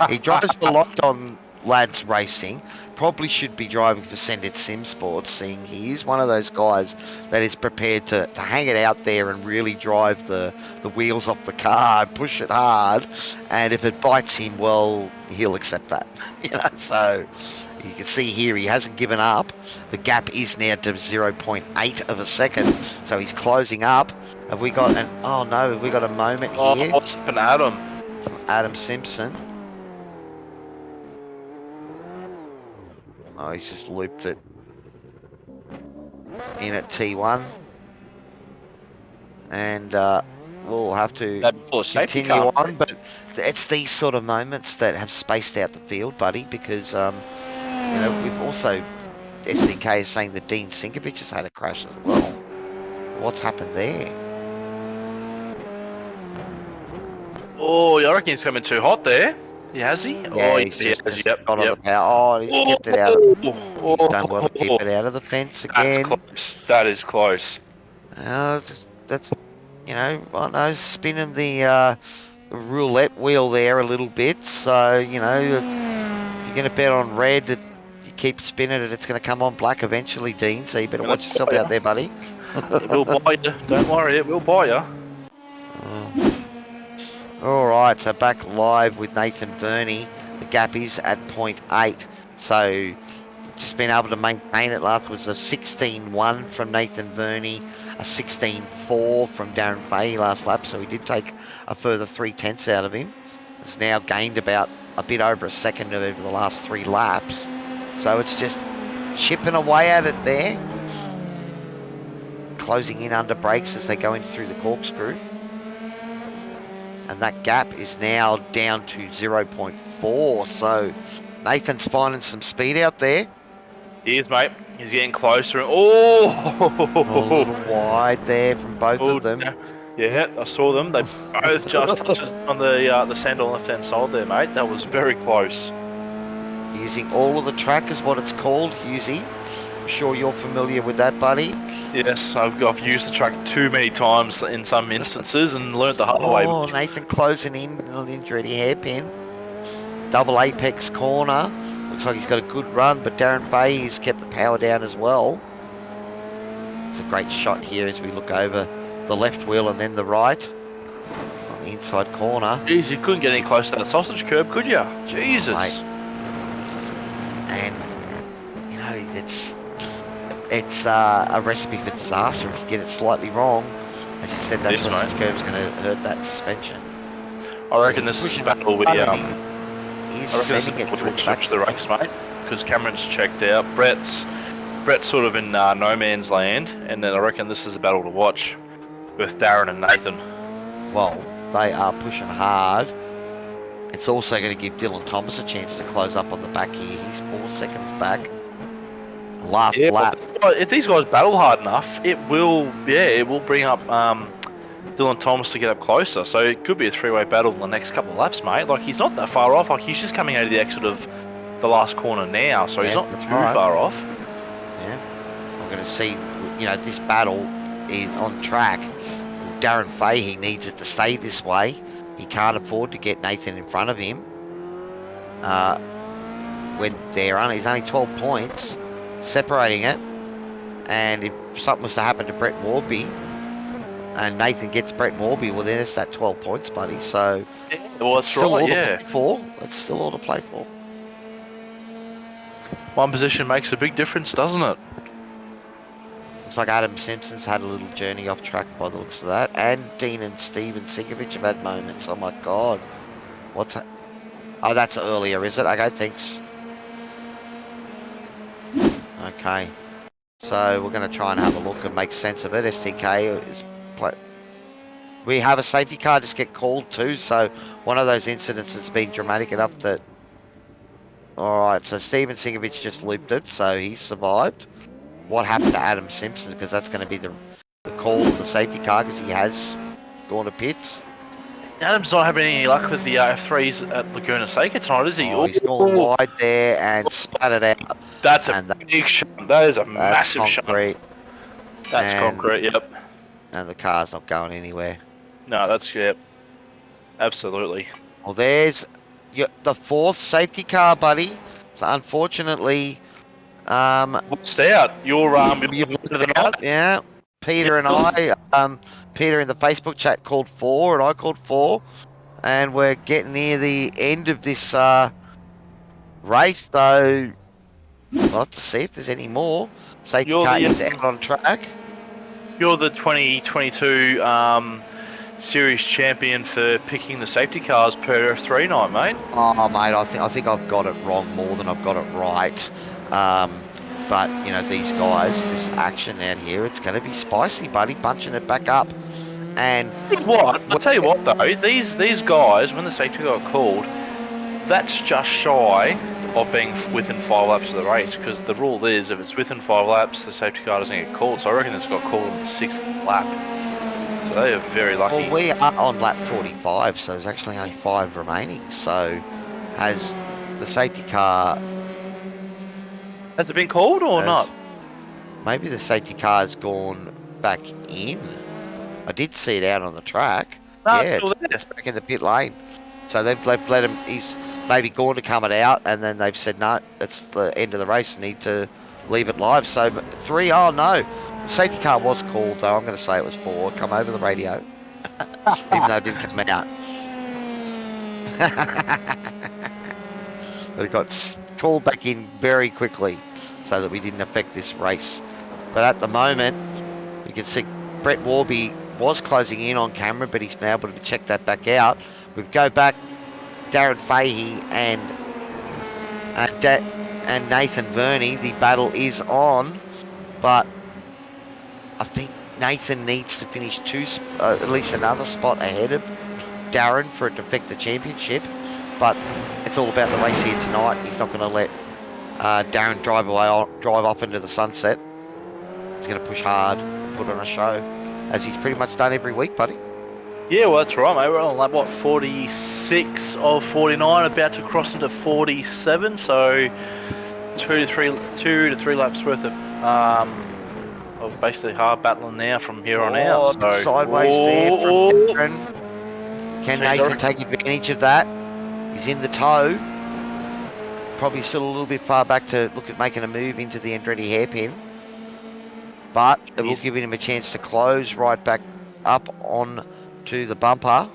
He drives a lot on Lads Racing. Probably should be driving for Sendit Sim Sports, seeing he is one of those guys that is prepared to hang it out there and really drive the wheels off the car, push it hard, and if it bites him, well, he'll accept that. You know, so you can see here he hasn't given up. The gap is now to 0.8 of a second, so he's closing up. Have we got have we got a moment here? What's happened, Adam? Adam Simpson. Oh, he's just looped it in at T1. And we'll have to continue on. But it's these sort of moments that have spaced out the field, buddy, because, you know, we've also, SDK is saying that Dean Sinkovich has had a crash as well. What's happened there? Oh, I reckon he's coming too hot there. Has he? Yeah, he's just got on the power. Oh, he's kept it out of the... He's done well to keep it out of the fence again. That's close. That is close. That's, you know, I know, spinning the roulette wheel there a little bit. So, you know, if you're going to bet on red, you keep spinning it, it's going to come on black eventually, Dean. So you better watch yourself out there, buddy. It will buy you. Don't worry, it will buy you. Alright, so back live with Nathan Verney. The gap is at 0.8. So just been able to maintain it. Last was a 16.1 from Nathan Verney, a 16.4 from Darren Fahey last lap. So he did take a further 3/10 out of him. It's now gained about a bit over a second over the last 3 laps. So it's just chipping away at it there. Closing in under brakes as they go in through the corkscrew. And that gap is now down to 0.4. So Nathan's finding some speed out there. He is, mate. He's getting closer. A little Oh! wide there from both Oh, of them. yeah, I saw them. They both just touched on the sand on the left-hand side there, mate. That was very close. Using all of the track is what it's called, Husey. I'm sure you're familiar with that, buddy. Yes, I've used the track too many times in some instances and learnt the hard way. Oh, Nathan closing in on the Andretti hairpin. Double apex corner. Looks like he's got a good run, but Darren Fahey's kept the power down as well. It's a great shot here as we look over the left wheel and then the right on the inside corner. Jeez, you couldn't get any closer to that sausage curb, could you? Jesus. Oh, and you know, it's a recipe for disaster if you get it slightly wrong. As you said, that Yes, sausage mate. curb's going to hurt that suspension. I reckon this is a battle we He's I reckon this is sending it what through we'll the back. switch the race, mate, because Cameron's checked out. Brett's sort of in no man's land, and then I reckon this is a battle to watch with Darren and Nathan. Well, they are pushing hard. It's also going to give Dylan Thomas a chance to close up on the back here. He's 4 seconds back. Last lap. But if these guys battle hard enough, it will bring up Dylan Thomas to get up closer. So it could be a three-way battle in the next couple of laps, mate. Like, he's not that far off. Like, he's just coming out of the exit of the last corner now, so he's not too far off. Yeah, we're going to see, you know, this battle is on track. Darren Fahey needs it to stay this way. He can't afford to get Nathan in front of him. When he's only 12 points separating it. And if something was to happen to Brett Warby and Nathan gets Brett Warby, well, then it's that 12 points, buddy. So well, that's still right, all yeah. to play for. It's still all to play for. One position makes a big difference, doesn't it? Looks like Adam Simpson's had a little journey off track by the looks of that. And Dean and Steven Sinkovich have had moments. Oh my God. What's that? Oh, that's earlier, is it? Okay, thanks. Okay. So we're going to try and have a look and make sense of it. STK is we have a safety car just get called too. So one of those incidents has been dramatic enough that... Alright, so Steven Sinkovich just looped it, so he survived. What happened to Adam Simpson? Because that's going to be the call of the safety car, because he has gone to pits. Adam's not having any luck with the F3s at Laguna Seca tonight, is he? Oh, he's gone wide there and splattered out. That's a big shot. That is a massive concrete. shot. That's concrete, yep. And the car's not going anywhere. No, that's, yep. Absolutely. Well, there's the fourth safety car, buddy. So unfortunately... What's out? You're out, yeah. Peter and I, Peter in the Facebook chat called 4 and I called 4. And we're getting near the end of this race, so we'll have to see if there's any more. Safety car is out on track. You're the 2022 series champion for picking the safety cars per F3 night, mate. Oh, mate, I think I've got it wrong more than I've got it right. But, you know, these guys, this action out here, it's going to be spicy, buddy, bunching it back up. And what? I'll tell you what, though, these guys, when the safety car got called, that's just shy of being within 5 laps of the race, because the rule is if it's within 5 laps, the safety car doesn't get called. So I reckon this got called on the 6th lap. So they are very lucky. Well, we are on lap 45, so there's actually only 5 remaining. So has the safety car... Has it been called or not? Maybe the safety car has gone back in. I did see it out on the track. No, yeah, it's back in the pit lane. So they've let him, he's maybe gone to come it out, and then they've said, no, it's the end of the race, need to leave it live. So 3, oh no. The safety car was called, though. I'm going to say it was 4. Come over the radio. Even though it didn't come out. But it got called back in very quickly so that we didn't affect this race. But at the moment, you can see Brett Warby was closing in on camera, but he's now able to check that back out. We go back, Darren Fahey and Nathan Verney. The battle is on, but I think Nathan needs to finish at least another spot ahead of Darren for it to affect the championship. But it's all about the race here tonight. He's not going to let Darren drive off into the sunset. He's going to push hard and put on a show, as he's pretty much done every week, buddy. Yeah, well, that's right, mate. We're on lap, what, 46 of 49, about to cross into 47, so two to three laps worth of basically hard battling now from here on out. So, sideways there from Darren. Can Nathan take advantage of that? He's in the tow. Probably still a little bit far back to look at making a move into the Andretti hairpin. But it will give him a chance to close right back up on to the bumper.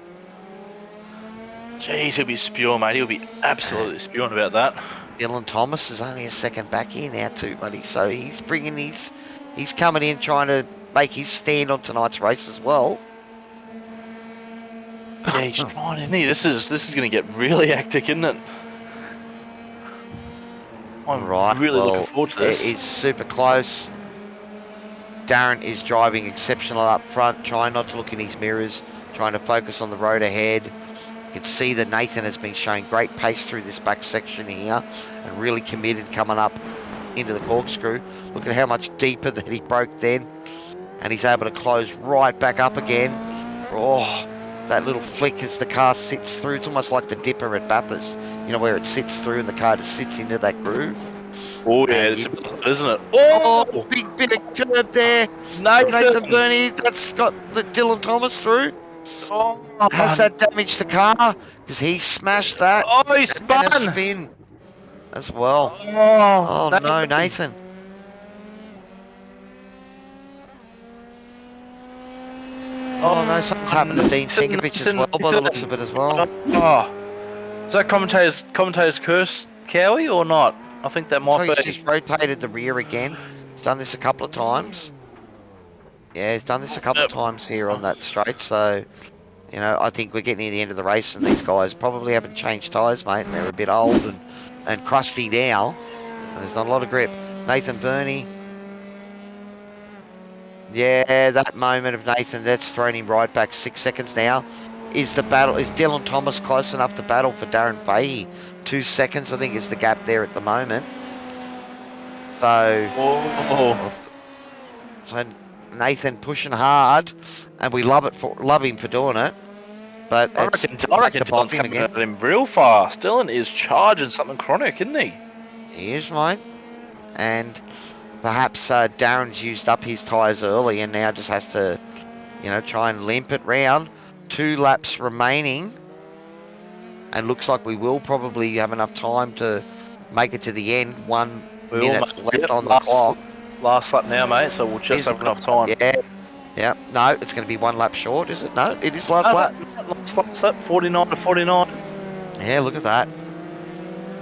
Jeez, he'll be spewing, mate. He'll be absolutely spewing about that. Dylan Thomas is only a second back here now too, buddy. So he's bringing he's coming in trying to make his stand on tonight's race as well. Yeah, he's trying, isn't he? This is going to get really hectic, isn't it? I'm really looking forward to this. It is super close. Darren is driving exceptional up front, trying not to look in his mirrors, trying to focus on the road ahead. You can see that Nathan has been showing great pace through this back section here and really committed coming up into the corkscrew. Look at how much deeper that he broke then, and he's able to close right back up again. Oh, that little flick as the car sits through. It's almost like the dipper at Bathurst, you know, where it sits through and the car just sits into that groove. Oh yeah, it's isn't it? Oh, big bit of curb there. Nathan Burney, that's got the Dylan Thomas through. Oh, has that damaged the car? Because he smashed that. Oh, he spun. And a spin as well. Oh, no, Nathan. Oh no, something's happened to Dean Sinkovich as well, by the looks of it as well. Oh, is that commentator's curse, Cowie, or not? I think that might be. He's just rotated the rear again. He's done this a couple of times. Yeah, he's done this a couple of times here on that straight. So, you know, I think we're getting near the end of the race, and these guys probably haven't changed tyres, mate, and they're a bit old and crusty now. And there's not a lot of grip. Nathan Burney. Yeah, that moment of Nathan, that's thrown him right back 6 seconds now. Is Dylan Thomas close enough to battle for Darren Fahey? 2 seconds, I think, is the gap there at the moment. So, so Nathan pushing hard, and we love him for doing it. But I reckon Dylan's coming at him real fast. Dylan is charging something chronic, isn't he? He is, mate. And perhaps Darren's used up his tyres early and now just has to, you know, try and limp it round. 2 laps remaining. And looks like we will probably have enough time to make it to the end. 1 minute left on the clock. Last lap now, mate, so we'll just have enough time. Yeah. No, it's going to be 1 lap short, is it? No, it is last lap. Last lap, 49 to 49. Yeah, look at that.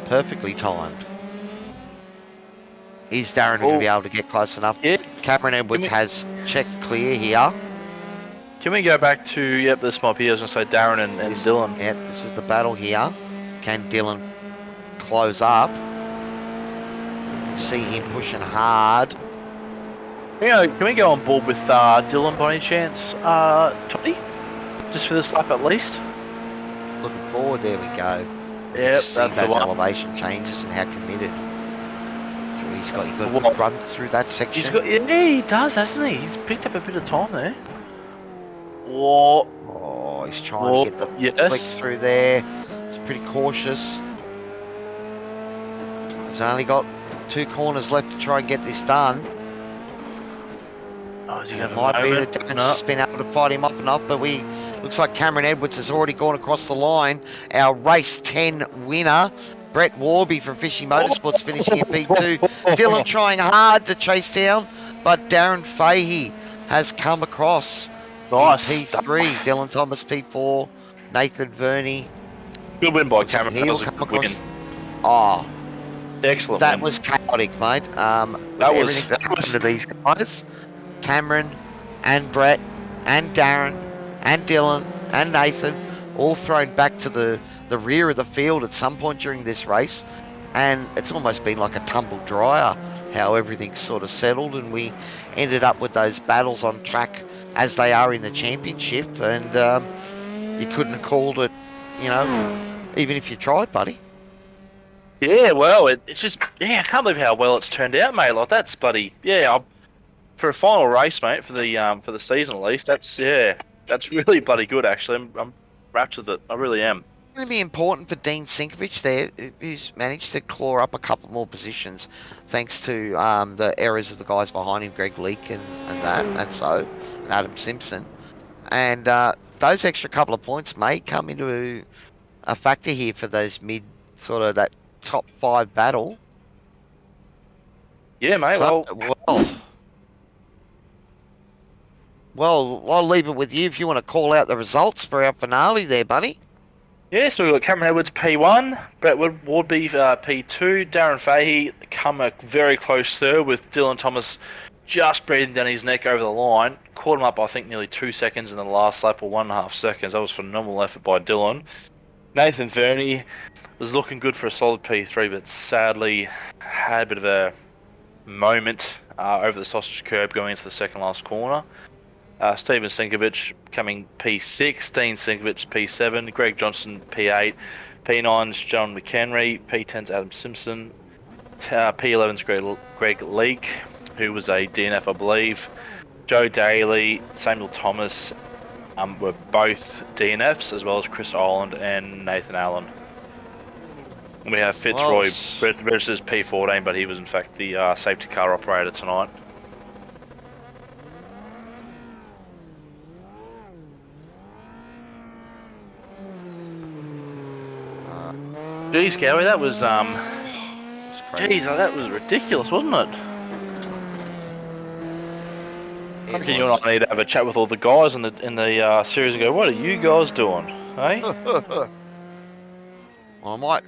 Perfectly timed. Is Darren going to be able to get close enough? Yeah. Cameron Edwards has checked clear here. Can we go back to, yep, this might be, I was going to say Darren and Dylan. Yep, this is the battle here. Can Dylan close up? See him pushing hard. Can we go on board with Dylan by any chance, Toddy? Just for this lap at least? Looking forward, there we go. Yep, that's the those one. elevation changes and how committed. He's got a good run through that section. Yeah, he does, hasn't he? He's picked up a bit of time there. Whoa. Oh, he's trying to get the flick through there. He's pretty cautious. He's only got 2 corners left to try and get this done. Oh, is he going to might be that Darren's just been able to fight him off and off, but looks like Cameron Edwards has already gone across the line. Our race 10 winner, Brett Warby from Fishing Motorsports, finishing in P2. Dylan trying hard to chase down, but Darren Fahey has come across. Nice. P3, Dylan Thomas P4, Nathan Verney. Good win by Cameron. He'll come across. Oh, excellent. That was chaotic, mate. Everything that happened to these guys. Cameron and Brett and Darren and Dylan and Nathan all thrown back to the rear of the field at some point during this race, and it's almost been like a tumble dryer how everything's sort of settled, and we ended up with those battles on track as they are in the championship, and you couldn't have called it, you know, even if you tried, buddy. Yeah, well, it's just I can't believe how well it's turned out, mate. Like that's bloody for a final race, mate, for the season at least. That's really bloody good actually. I'm wrapped with it. I really am. Going to be important for Dean Sinkovich there, who's managed to claw up a couple more positions thanks to the errors of the guys behind him, Greg Leake and Adam Simpson. And those extra couple of points may come into a factor here for those mid, sort of that top 5 battle. Yeah, mate. So, well, I'll leave it with you if you want to call out the results for our finale there, buddy. Yeah, so we've got Cameron Edwards P1, Brett Wardby P2, Darren Fahey come a very close third with Dylan Thomas just breathing down his neck over the line. Caught him up, I think, nearly 2 seconds in the last lap, or 1.5 seconds. That was a phenomenal effort by Dylan. Nathan Verney was looking good for a solid P3, but sadly had a bit of a moment over the sausage curb going into the second last corner. Stephen Sinkovich coming P6, Dean Sinkovich P7, Greg Johnson P8, P9's John McHenry, P10's Adam Simpson, P11's Greg Leake, who was a DNF, I believe. Joe Daly, Samuel Thomas were both DNFs, as well as Chris Ireland and Nathan Allen. And we have Fitzroy versus P14, but he was in fact the safety car operator tonight. Geez, Gary, that was that was ridiculous, wasn't it? I reckon you and I need to have a chat with all the guys in the series and go, what are you guys doing, eh? Well, I might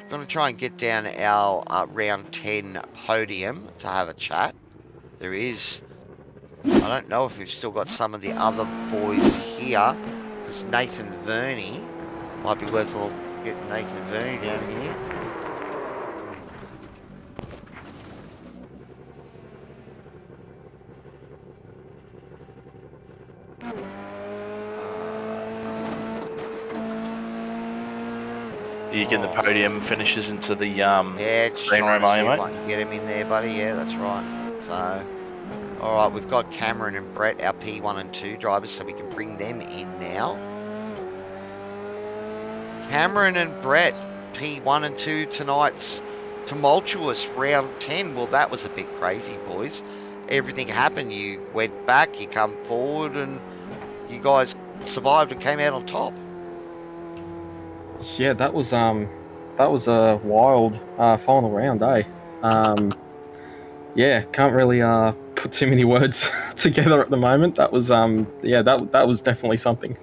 going to try and get down our round 10 podium to have a chat. There is, I don't know if we've still got some of the other boys here, because Nathan Verney might be worthwhile getting Nathan Verney down here. You get the podium finishes into the yeah, green room, are you, mate? I can get him in there, buddy. Yeah, that's right. So, all right, we've got Cameron and Brett, our P1 and 2 drivers, so we can bring them in now. Cameron and Brett, P1 and 2 tonight's tumultuous round 10. Well, that was a bit crazy, boys. Everything happened. You went back, you come forward, and you guys survived and came out on top. Yeah, that was a wild final round, eh? Yeah, can't really put too many words together at the moment. That was that was definitely something.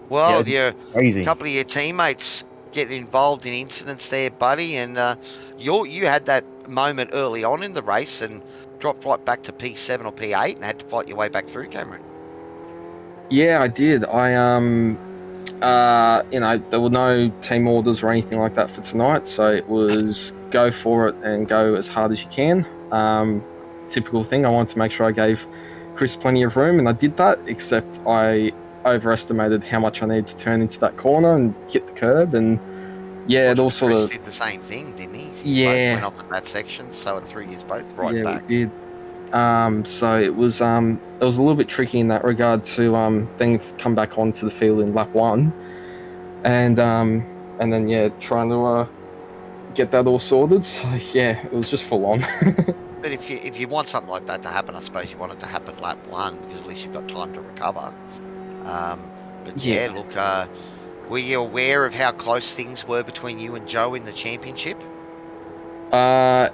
Well, yeah, a couple of your teammates get involved in incidents there, buddy, and you had that moment early on in the race and dropped right back to P7 or P8 and had to fight your way back through, Cameron. Yeah, I did. There were no team orders or anything like that for tonight, so it was go for it and go as hard as you can. Typical thing, I wanted to make sure I gave Chris plenty of room, and I did that, except I overestimated how much I needed to turn into that corner and hit the curb, and yeah, it all sort of did the same thing, didn't he? Yeah, both went off in that section, so it threw you both right back. Yeah, we did. So it was a little bit tricky in that regard to then come back onto the field in lap 1, and then trying to get that all sorted. So yeah, it was just full on. But if you want something like that to happen, I suppose you want it to happen lap 1, because at least you've got time to recover. But yeah, look, were you aware of how close things were between you and Joe in the championship?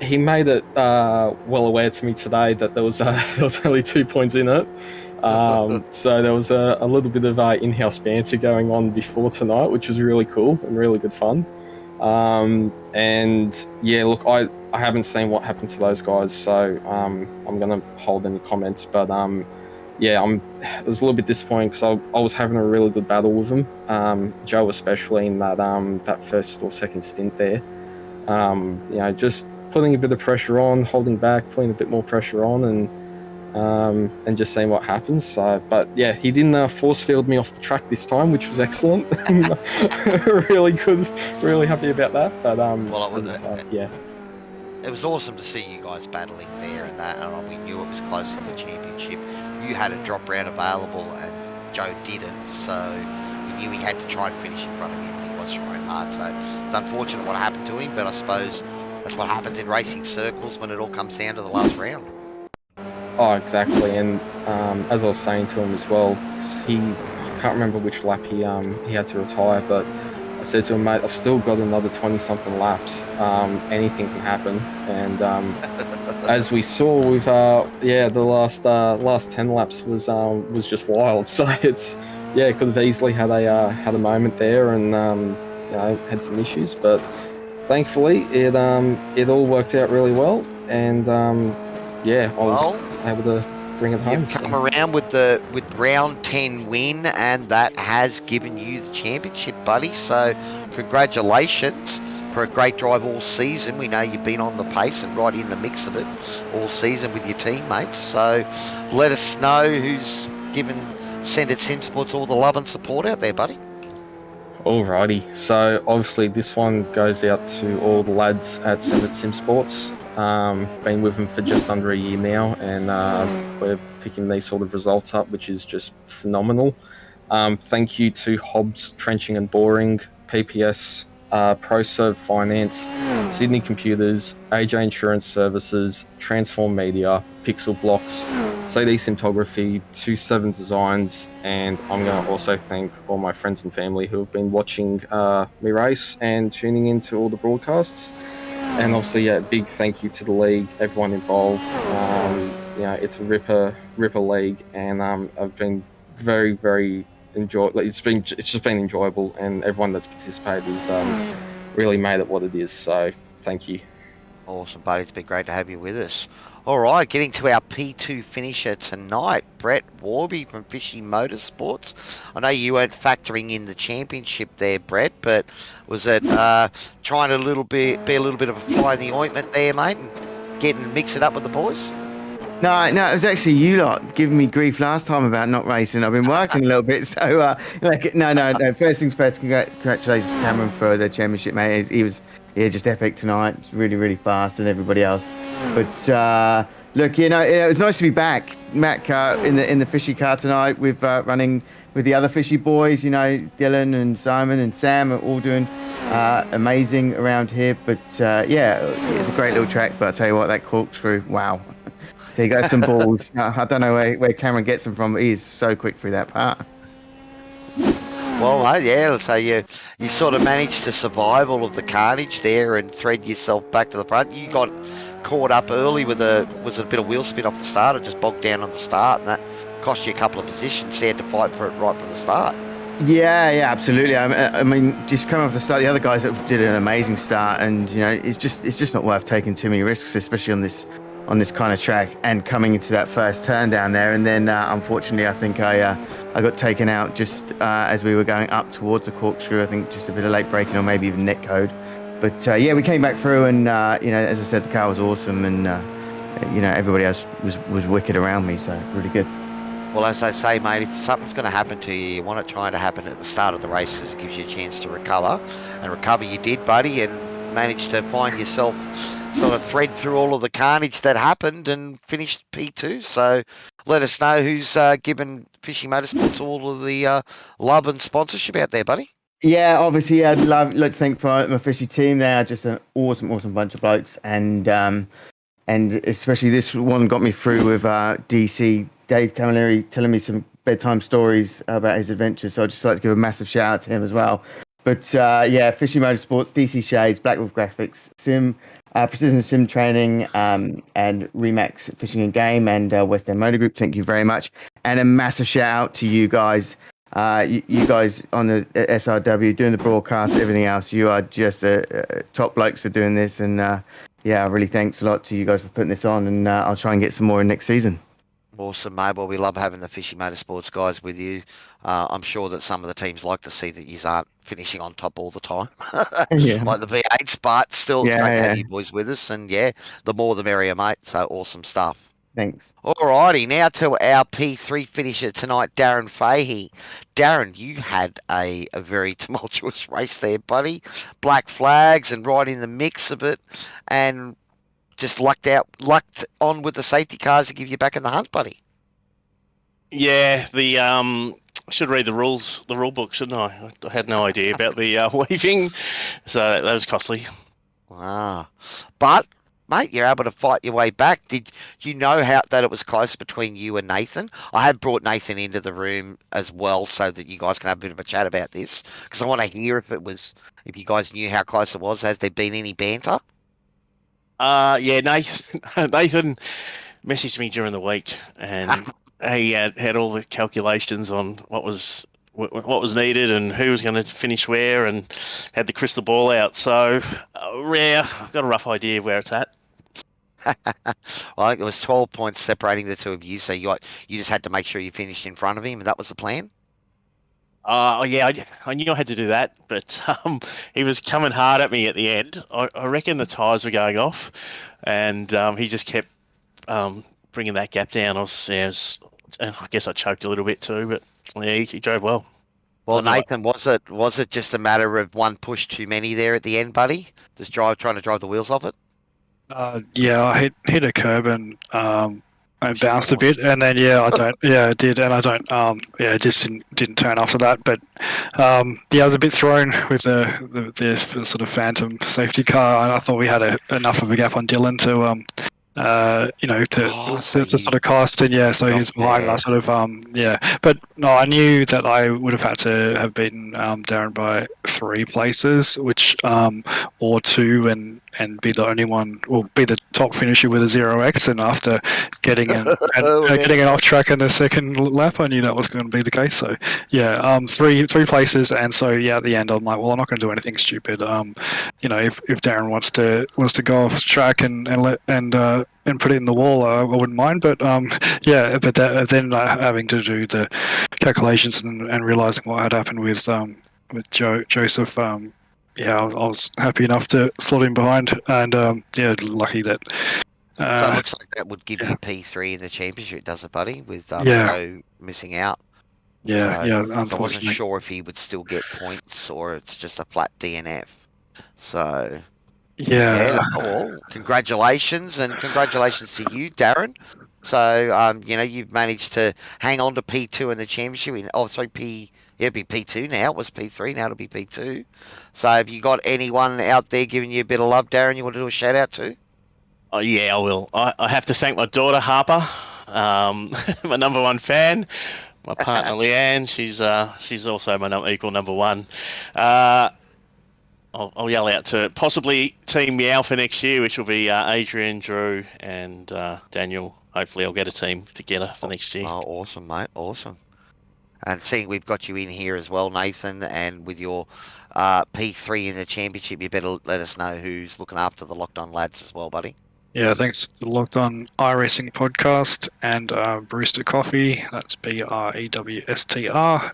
He made it well aware to me today that there was only 2 points in it. So there was a little bit of in-house banter going on before tonight, which was really cool and really good fun. And yeah, look, I haven't seen what happened to those guys, so I'm going to hold any comments. But yeah, I was a little bit disappointed because I was having a really good battle with them, Joe especially in that first or second stint there. Just putting a bit of pressure on, holding back, putting a bit more pressure on, and just seeing what happens. So, but yeah, he didn't force field me off the track this time, which was excellent. Really good, really happy about that. But Well, it was yeah. It was awesome to see you guys battling there and that, and we knew it was close to the championship. You had a drop round available, and Joe didn't, so we knew he had to try and finish in front of you, and he was trying hard. So it's unfortunate what happened to him, but I suppose that's what happens in racing circles when it all comes down to the last round. Oh, exactly. And as I was saying to him as well, I can't remember which lap he had to retire, but I said to him, mate, I've still got another 20-something laps. Anything can happen. And as we saw with the last 10 laps was just wild. So it could have easily had a moment there, and had some issues, but thankfully it all worked out really well, and I was able to bring it home. You've come around with round 10 win, and that has given you the championship, buddy. So congratulations for a great drive all season. We know you've been on the pace and right in the mix of it all season with your teammates. So let us know who's given Send Sim Sports all the love and support out there, buddy. Alrighty, so obviously this one goes out to all the lads at Send Sim Sports. Been with them for just under a year now, and we're picking these sort of results up, which is just phenomenal. Thank you to Hobbs Trenching and Boring, PPS, ProServe Finance, Sydney Computers, AJ Insurance Services, Transform Media, Pixel Blocks, CD Cinematography, 27 Designs, and I'm going to also thank all my friends and family who have been watching me race and tuning into all the broadcasts. And obviously, big thank you to the league, everyone involved. It's a ripper league, and I've been very, very it's just been enjoyable, and everyone that's participated has really made it what it is. So thank you. Awesome, buddy. It's been great to have you with us. All right, getting to our P2 finisher tonight, Brett Warby from Fishy Motorsports. I know you weren't factoring in the championship there, Brett, but was it trying to be a little bit of a fly in the ointment there, mate, and mix it up with the boys? No, it was actually you lot giving me grief last time about not racing. I've been working a little bit, so no. First things first, congratulations to Cameron for the championship, mate. He was just epic tonight, really, really fast, and everybody else. But look, it was nice to be back, Matt, in the Fishy car tonight with running with the other Fishy boys. Dylan and Simon and Sam are all doing amazing around here. But it's a great little track. But I tell you what, that corkscrew, wow. He got some balls. I don't know where Cameron gets them from, but he's so quick through that part. Well, so you sort of managed to survive all of the carnage there and thread yourself back to the front. You got caught up early was it a bit of wheel spin off the start, or just bogged down on the start, and that cost you a couple of positions, so you had to fight for it right from the start. Yeah, absolutely. I mean, just coming off the start, the other guys did an amazing start, and it's just not worth taking too many risks, especially on this kind of track, and coming into that first turn down there. And then unfortunately, I think I got taken out just as we were going up towards the corkscrew. I think just a bit of late braking, or maybe even net code. But we came back through, and as I said, the car was awesome, and everybody else was wicked around me, so really good. Well, as I say, mate, if something's going to happen to you, you want it trying to happen at the start of the races. It gives you a chance to recover, and recover you did, buddy, and managed to find yourself sort of thread through all of the carnage that happened and finished P2. So let us know who's given Fishy Motorsports all of the love and sponsorship out there, buddy. Yeah, obviously, let's thank for my Fishy team. They are just an awesome bunch of blokes, and especially this one got me through with DC Dave Camilleri telling me some bedtime stories about his adventures. So I'd just like to give a massive shout out to him as well. But Fishy Motorsports, DC Shades, Black Wolf Graphics, Precision Sim Training, and Remax Fishing and Game, and West End Motor Group. Thank you very much, and a massive shout out to you guys. You guys on the SRW doing the broadcast, everything else. You are just top blokes for doing this, and really thanks a lot to you guys for putting this on. And I'll try and get some more in next season. Awesome, mate. Well, we love having the Fishy Motorsports guys with you. I'm sure that some of the teams like to see that you aren't finishing on top all the time, like the V8s, but still it's great to have you boys with us. And the more the merrier, mate. So awesome stuff. Thanks. Alrighty, now to our P3 finisher tonight, Darren Fahey. Darren, you had a very tumultuous race there, buddy. Black flags and right in the mix of it, and just lucked on with the safety cars to give you back in the hunt, buddy. Yeah, I should read the rule book, shouldn't I? I had no idea about the weaving, so that was costly. Wow. But, mate, you're able to fight your way back. Did you know that it was close between you and Nathan? I have brought Nathan into the room as well so that you guys can have a bit of a chat about this, because I want to hear if you guys knew how close it was. Has there been any banter? Yeah, Nathan messaged me during the week, and he had all the calculations on what was needed and who was going to finish where, and had the crystal ball out. So, I've got a rough idea of where it's at. Well, I think there was 12 points separating the two of you, so you just had to make sure you finished in front of him, and that was the plan? Yeah, I knew I had to do that, but he was coming hard at me at the end. I reckon the tyres were going off, and he just kept bringing that gap down. I guess I choked a little bit too, but yeah, he drove well. Well, Nathan, was it just a matter of one push too many there at the end, buddy? Just trying to drive the wheels off it? Yeah, I hit a curb and I bounced a bit, and then I did, and I don't, it just didn't turn after that. But I was a bit thrown with the sort of phantom safety car, and I thought we had enough of a gap on Dylan to to sort of cost, and so he was behind. And I sort of but no, I knew that I would have had to have beaten Darren by 3 places, which or 2, and be the only one, or be the top finisher with a 0x. And after getting getting an off track in the second lap, I knew that was going to be the case. So three places, and so at the end I'm like, well, I'm not going to do anything stupid. If Darren wants to go off track and put it in the wall, I wouldn't mind. But then having to do the calculations and realizing what had happened with Joseph. I was happy enough to slot in behind, and lucky that. So it looks like that would give you P3 in the championship, does it, buddy? With Joe missing out. So I wasn't sure if he would still get points or it's just a flat DNF. So. Well, congratulations, and congratulations to you, Darren. So, you've managed to hang on to P2 in the championship. It'll be P2 now. It was P3, now it'll be P2. So, have you got anyone out there giving you a bit of love, Darren, you want to do a shout out to? Oh, yeah, I will. I have to thank my daughter, Harper, my number 1 fan. My partner, Leanne, she's also my equal number 1. I'll yell out to possibly Team Meow for next year, which will be Adrian, Drew, and Daniel. Hopefully I'll get a team together for next year. Oh, awesome, mate. Awesome. And seeing we've got you in here as well, Nathan, and with your P3 in the championship, you better let us know who's looking after the Locked On lads as well, buddy. Yeah, thanks to the Locked On iRacing podcast and Barista Coffee. That's BREWSTR.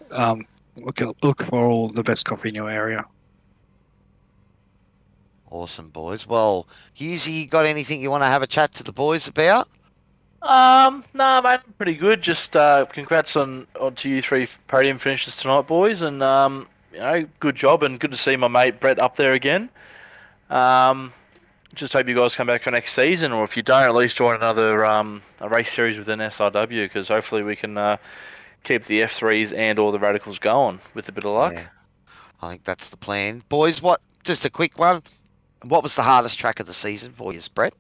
Look for all the best coffee in your area. Awesome, boys. Well, Husey, you got anything you want to have a chat to the boys about? No, mate, pretty good. Just congrats on to you 3 podium finishes tonight, boys, and good job, and good to see my mate Brett up there again. Just hope you guys come back for next season, or if you don't, at least join another a race series within SRW, because hopefully we can keep the F3s and all the radicals going with a bit of luck. Yeah, I think that's the plan, boys. Just a quick one. What was the hardest track of the season for you, Brett?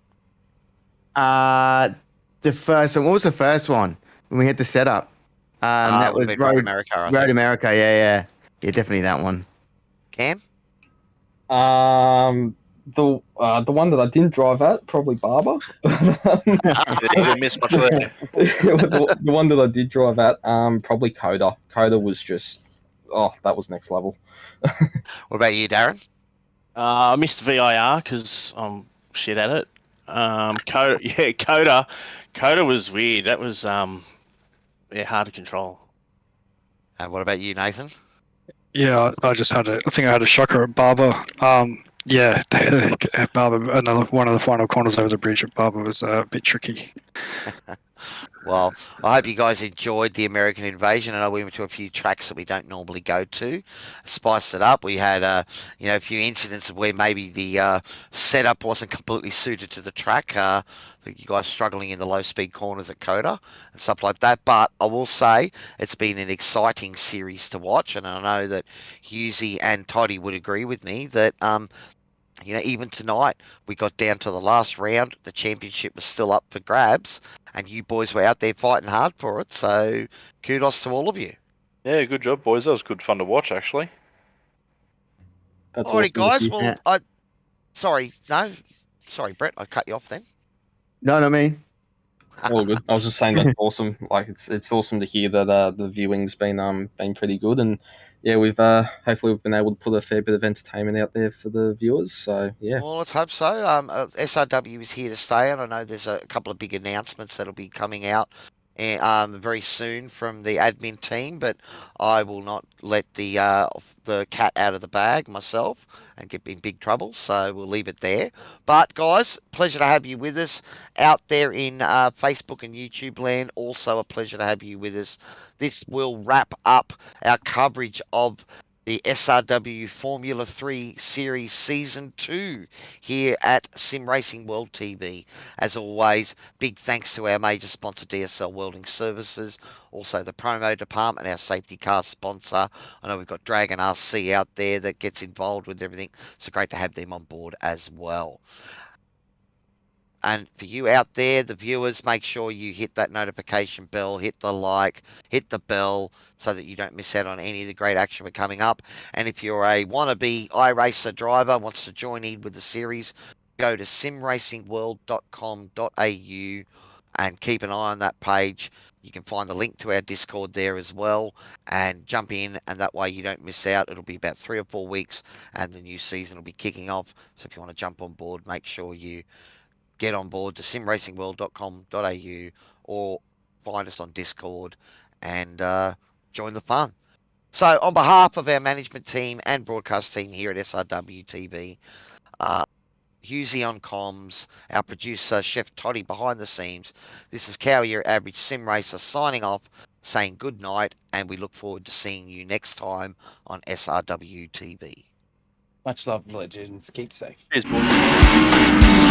The first one. What was the first one when we had the setup? That was Road America. Road America. Yeah, definitely that one. Cam? The one that I didn't drive at, probably Barber. Didn't miss much there. the one that I did drive at, probably Coda. Coda was just, that was next level. What about you, Darren? I missed the VIR because I'm shit at it. Coda was weird. That was hard to control. And what about you, Nathan? Yeah, I think I had a shocker at Barber. Yeah, Barber, another one of the final corners over the bridge at Barber was a bit tricky. Well, I hope you guys enjoyed the American Invasion. I know we went to a few tracks that we don't normally go to, spiced it up. We had, a few incidents where maybe the setup wasn't completely suited to the track. I think you guys struggling in the low-speed corners at Coda and stuff like that. But I will say it's been an exciting series to watch, and I know that Husey and Toddy would agree with me that even tonight we got down to the last round. The championship was still up for grabs, and you boys were out there fighting hard for it. So kudos to all of you. Yeah, good job, boys. That was good fun to watch, actually. That's Alrighty, awesome. guys. To Well, Yeah. sorry, Brett. I cut you off then. No, not me. All good. I was just saying that's awesome. Like it's awesome to hear that the viewing's been pretty good, and yeah, we've hopefully we've been able to put a fair bit of entertainment out there for the viewers. So yeah, Well, let's hope so. SRW is here to stay, and I know there's a couple of big announcements that'll be coming out very soon from the admin team. But I will not let the cat out of the bag myself and get in big trouble. So we'll leave it there. But guys, pleasure to have you with us out there in Facebook and YouTube land. Also a pleasure to have you with us. This will wrap up our coverage of the SRW Formula 3 Series Season 2 here at Sim Racing World TV. As always, big thanks to our major sponsor, DSL Welding Services, also the Promo Department, our safety car sponsor. I know we've got Dragonrc out there that gets involved with everything, so great to have them on board as well. And for you out there, the viewers, make sure you hit that notification bell, hit the like, hit the bell so that you don't miss out on any of the great action we're coming up. And if you're a wannabe iRacer driver, wants to join in with the series, go to simracingworld.com.au and keep an eye on that page. You can find the link to our Discord there as well and jump in, and that way you don't miss out. It'll be about 3 or 4 weeks and the new season will be kicking off. So if you want to jump on board, make sure you get on board to simracingworld.com.au or find us on Discord and join the fun. So on behalf of our management team and broadcast team here at SRW TV, Husey on comms, our producer, Chef Toddy behind the scenes, this is Cow, your average sim racer, signing off, saying good night, and we look forward to seeing you next time on SRW TV. Much love, legends. Keep safe. Cheers, boys.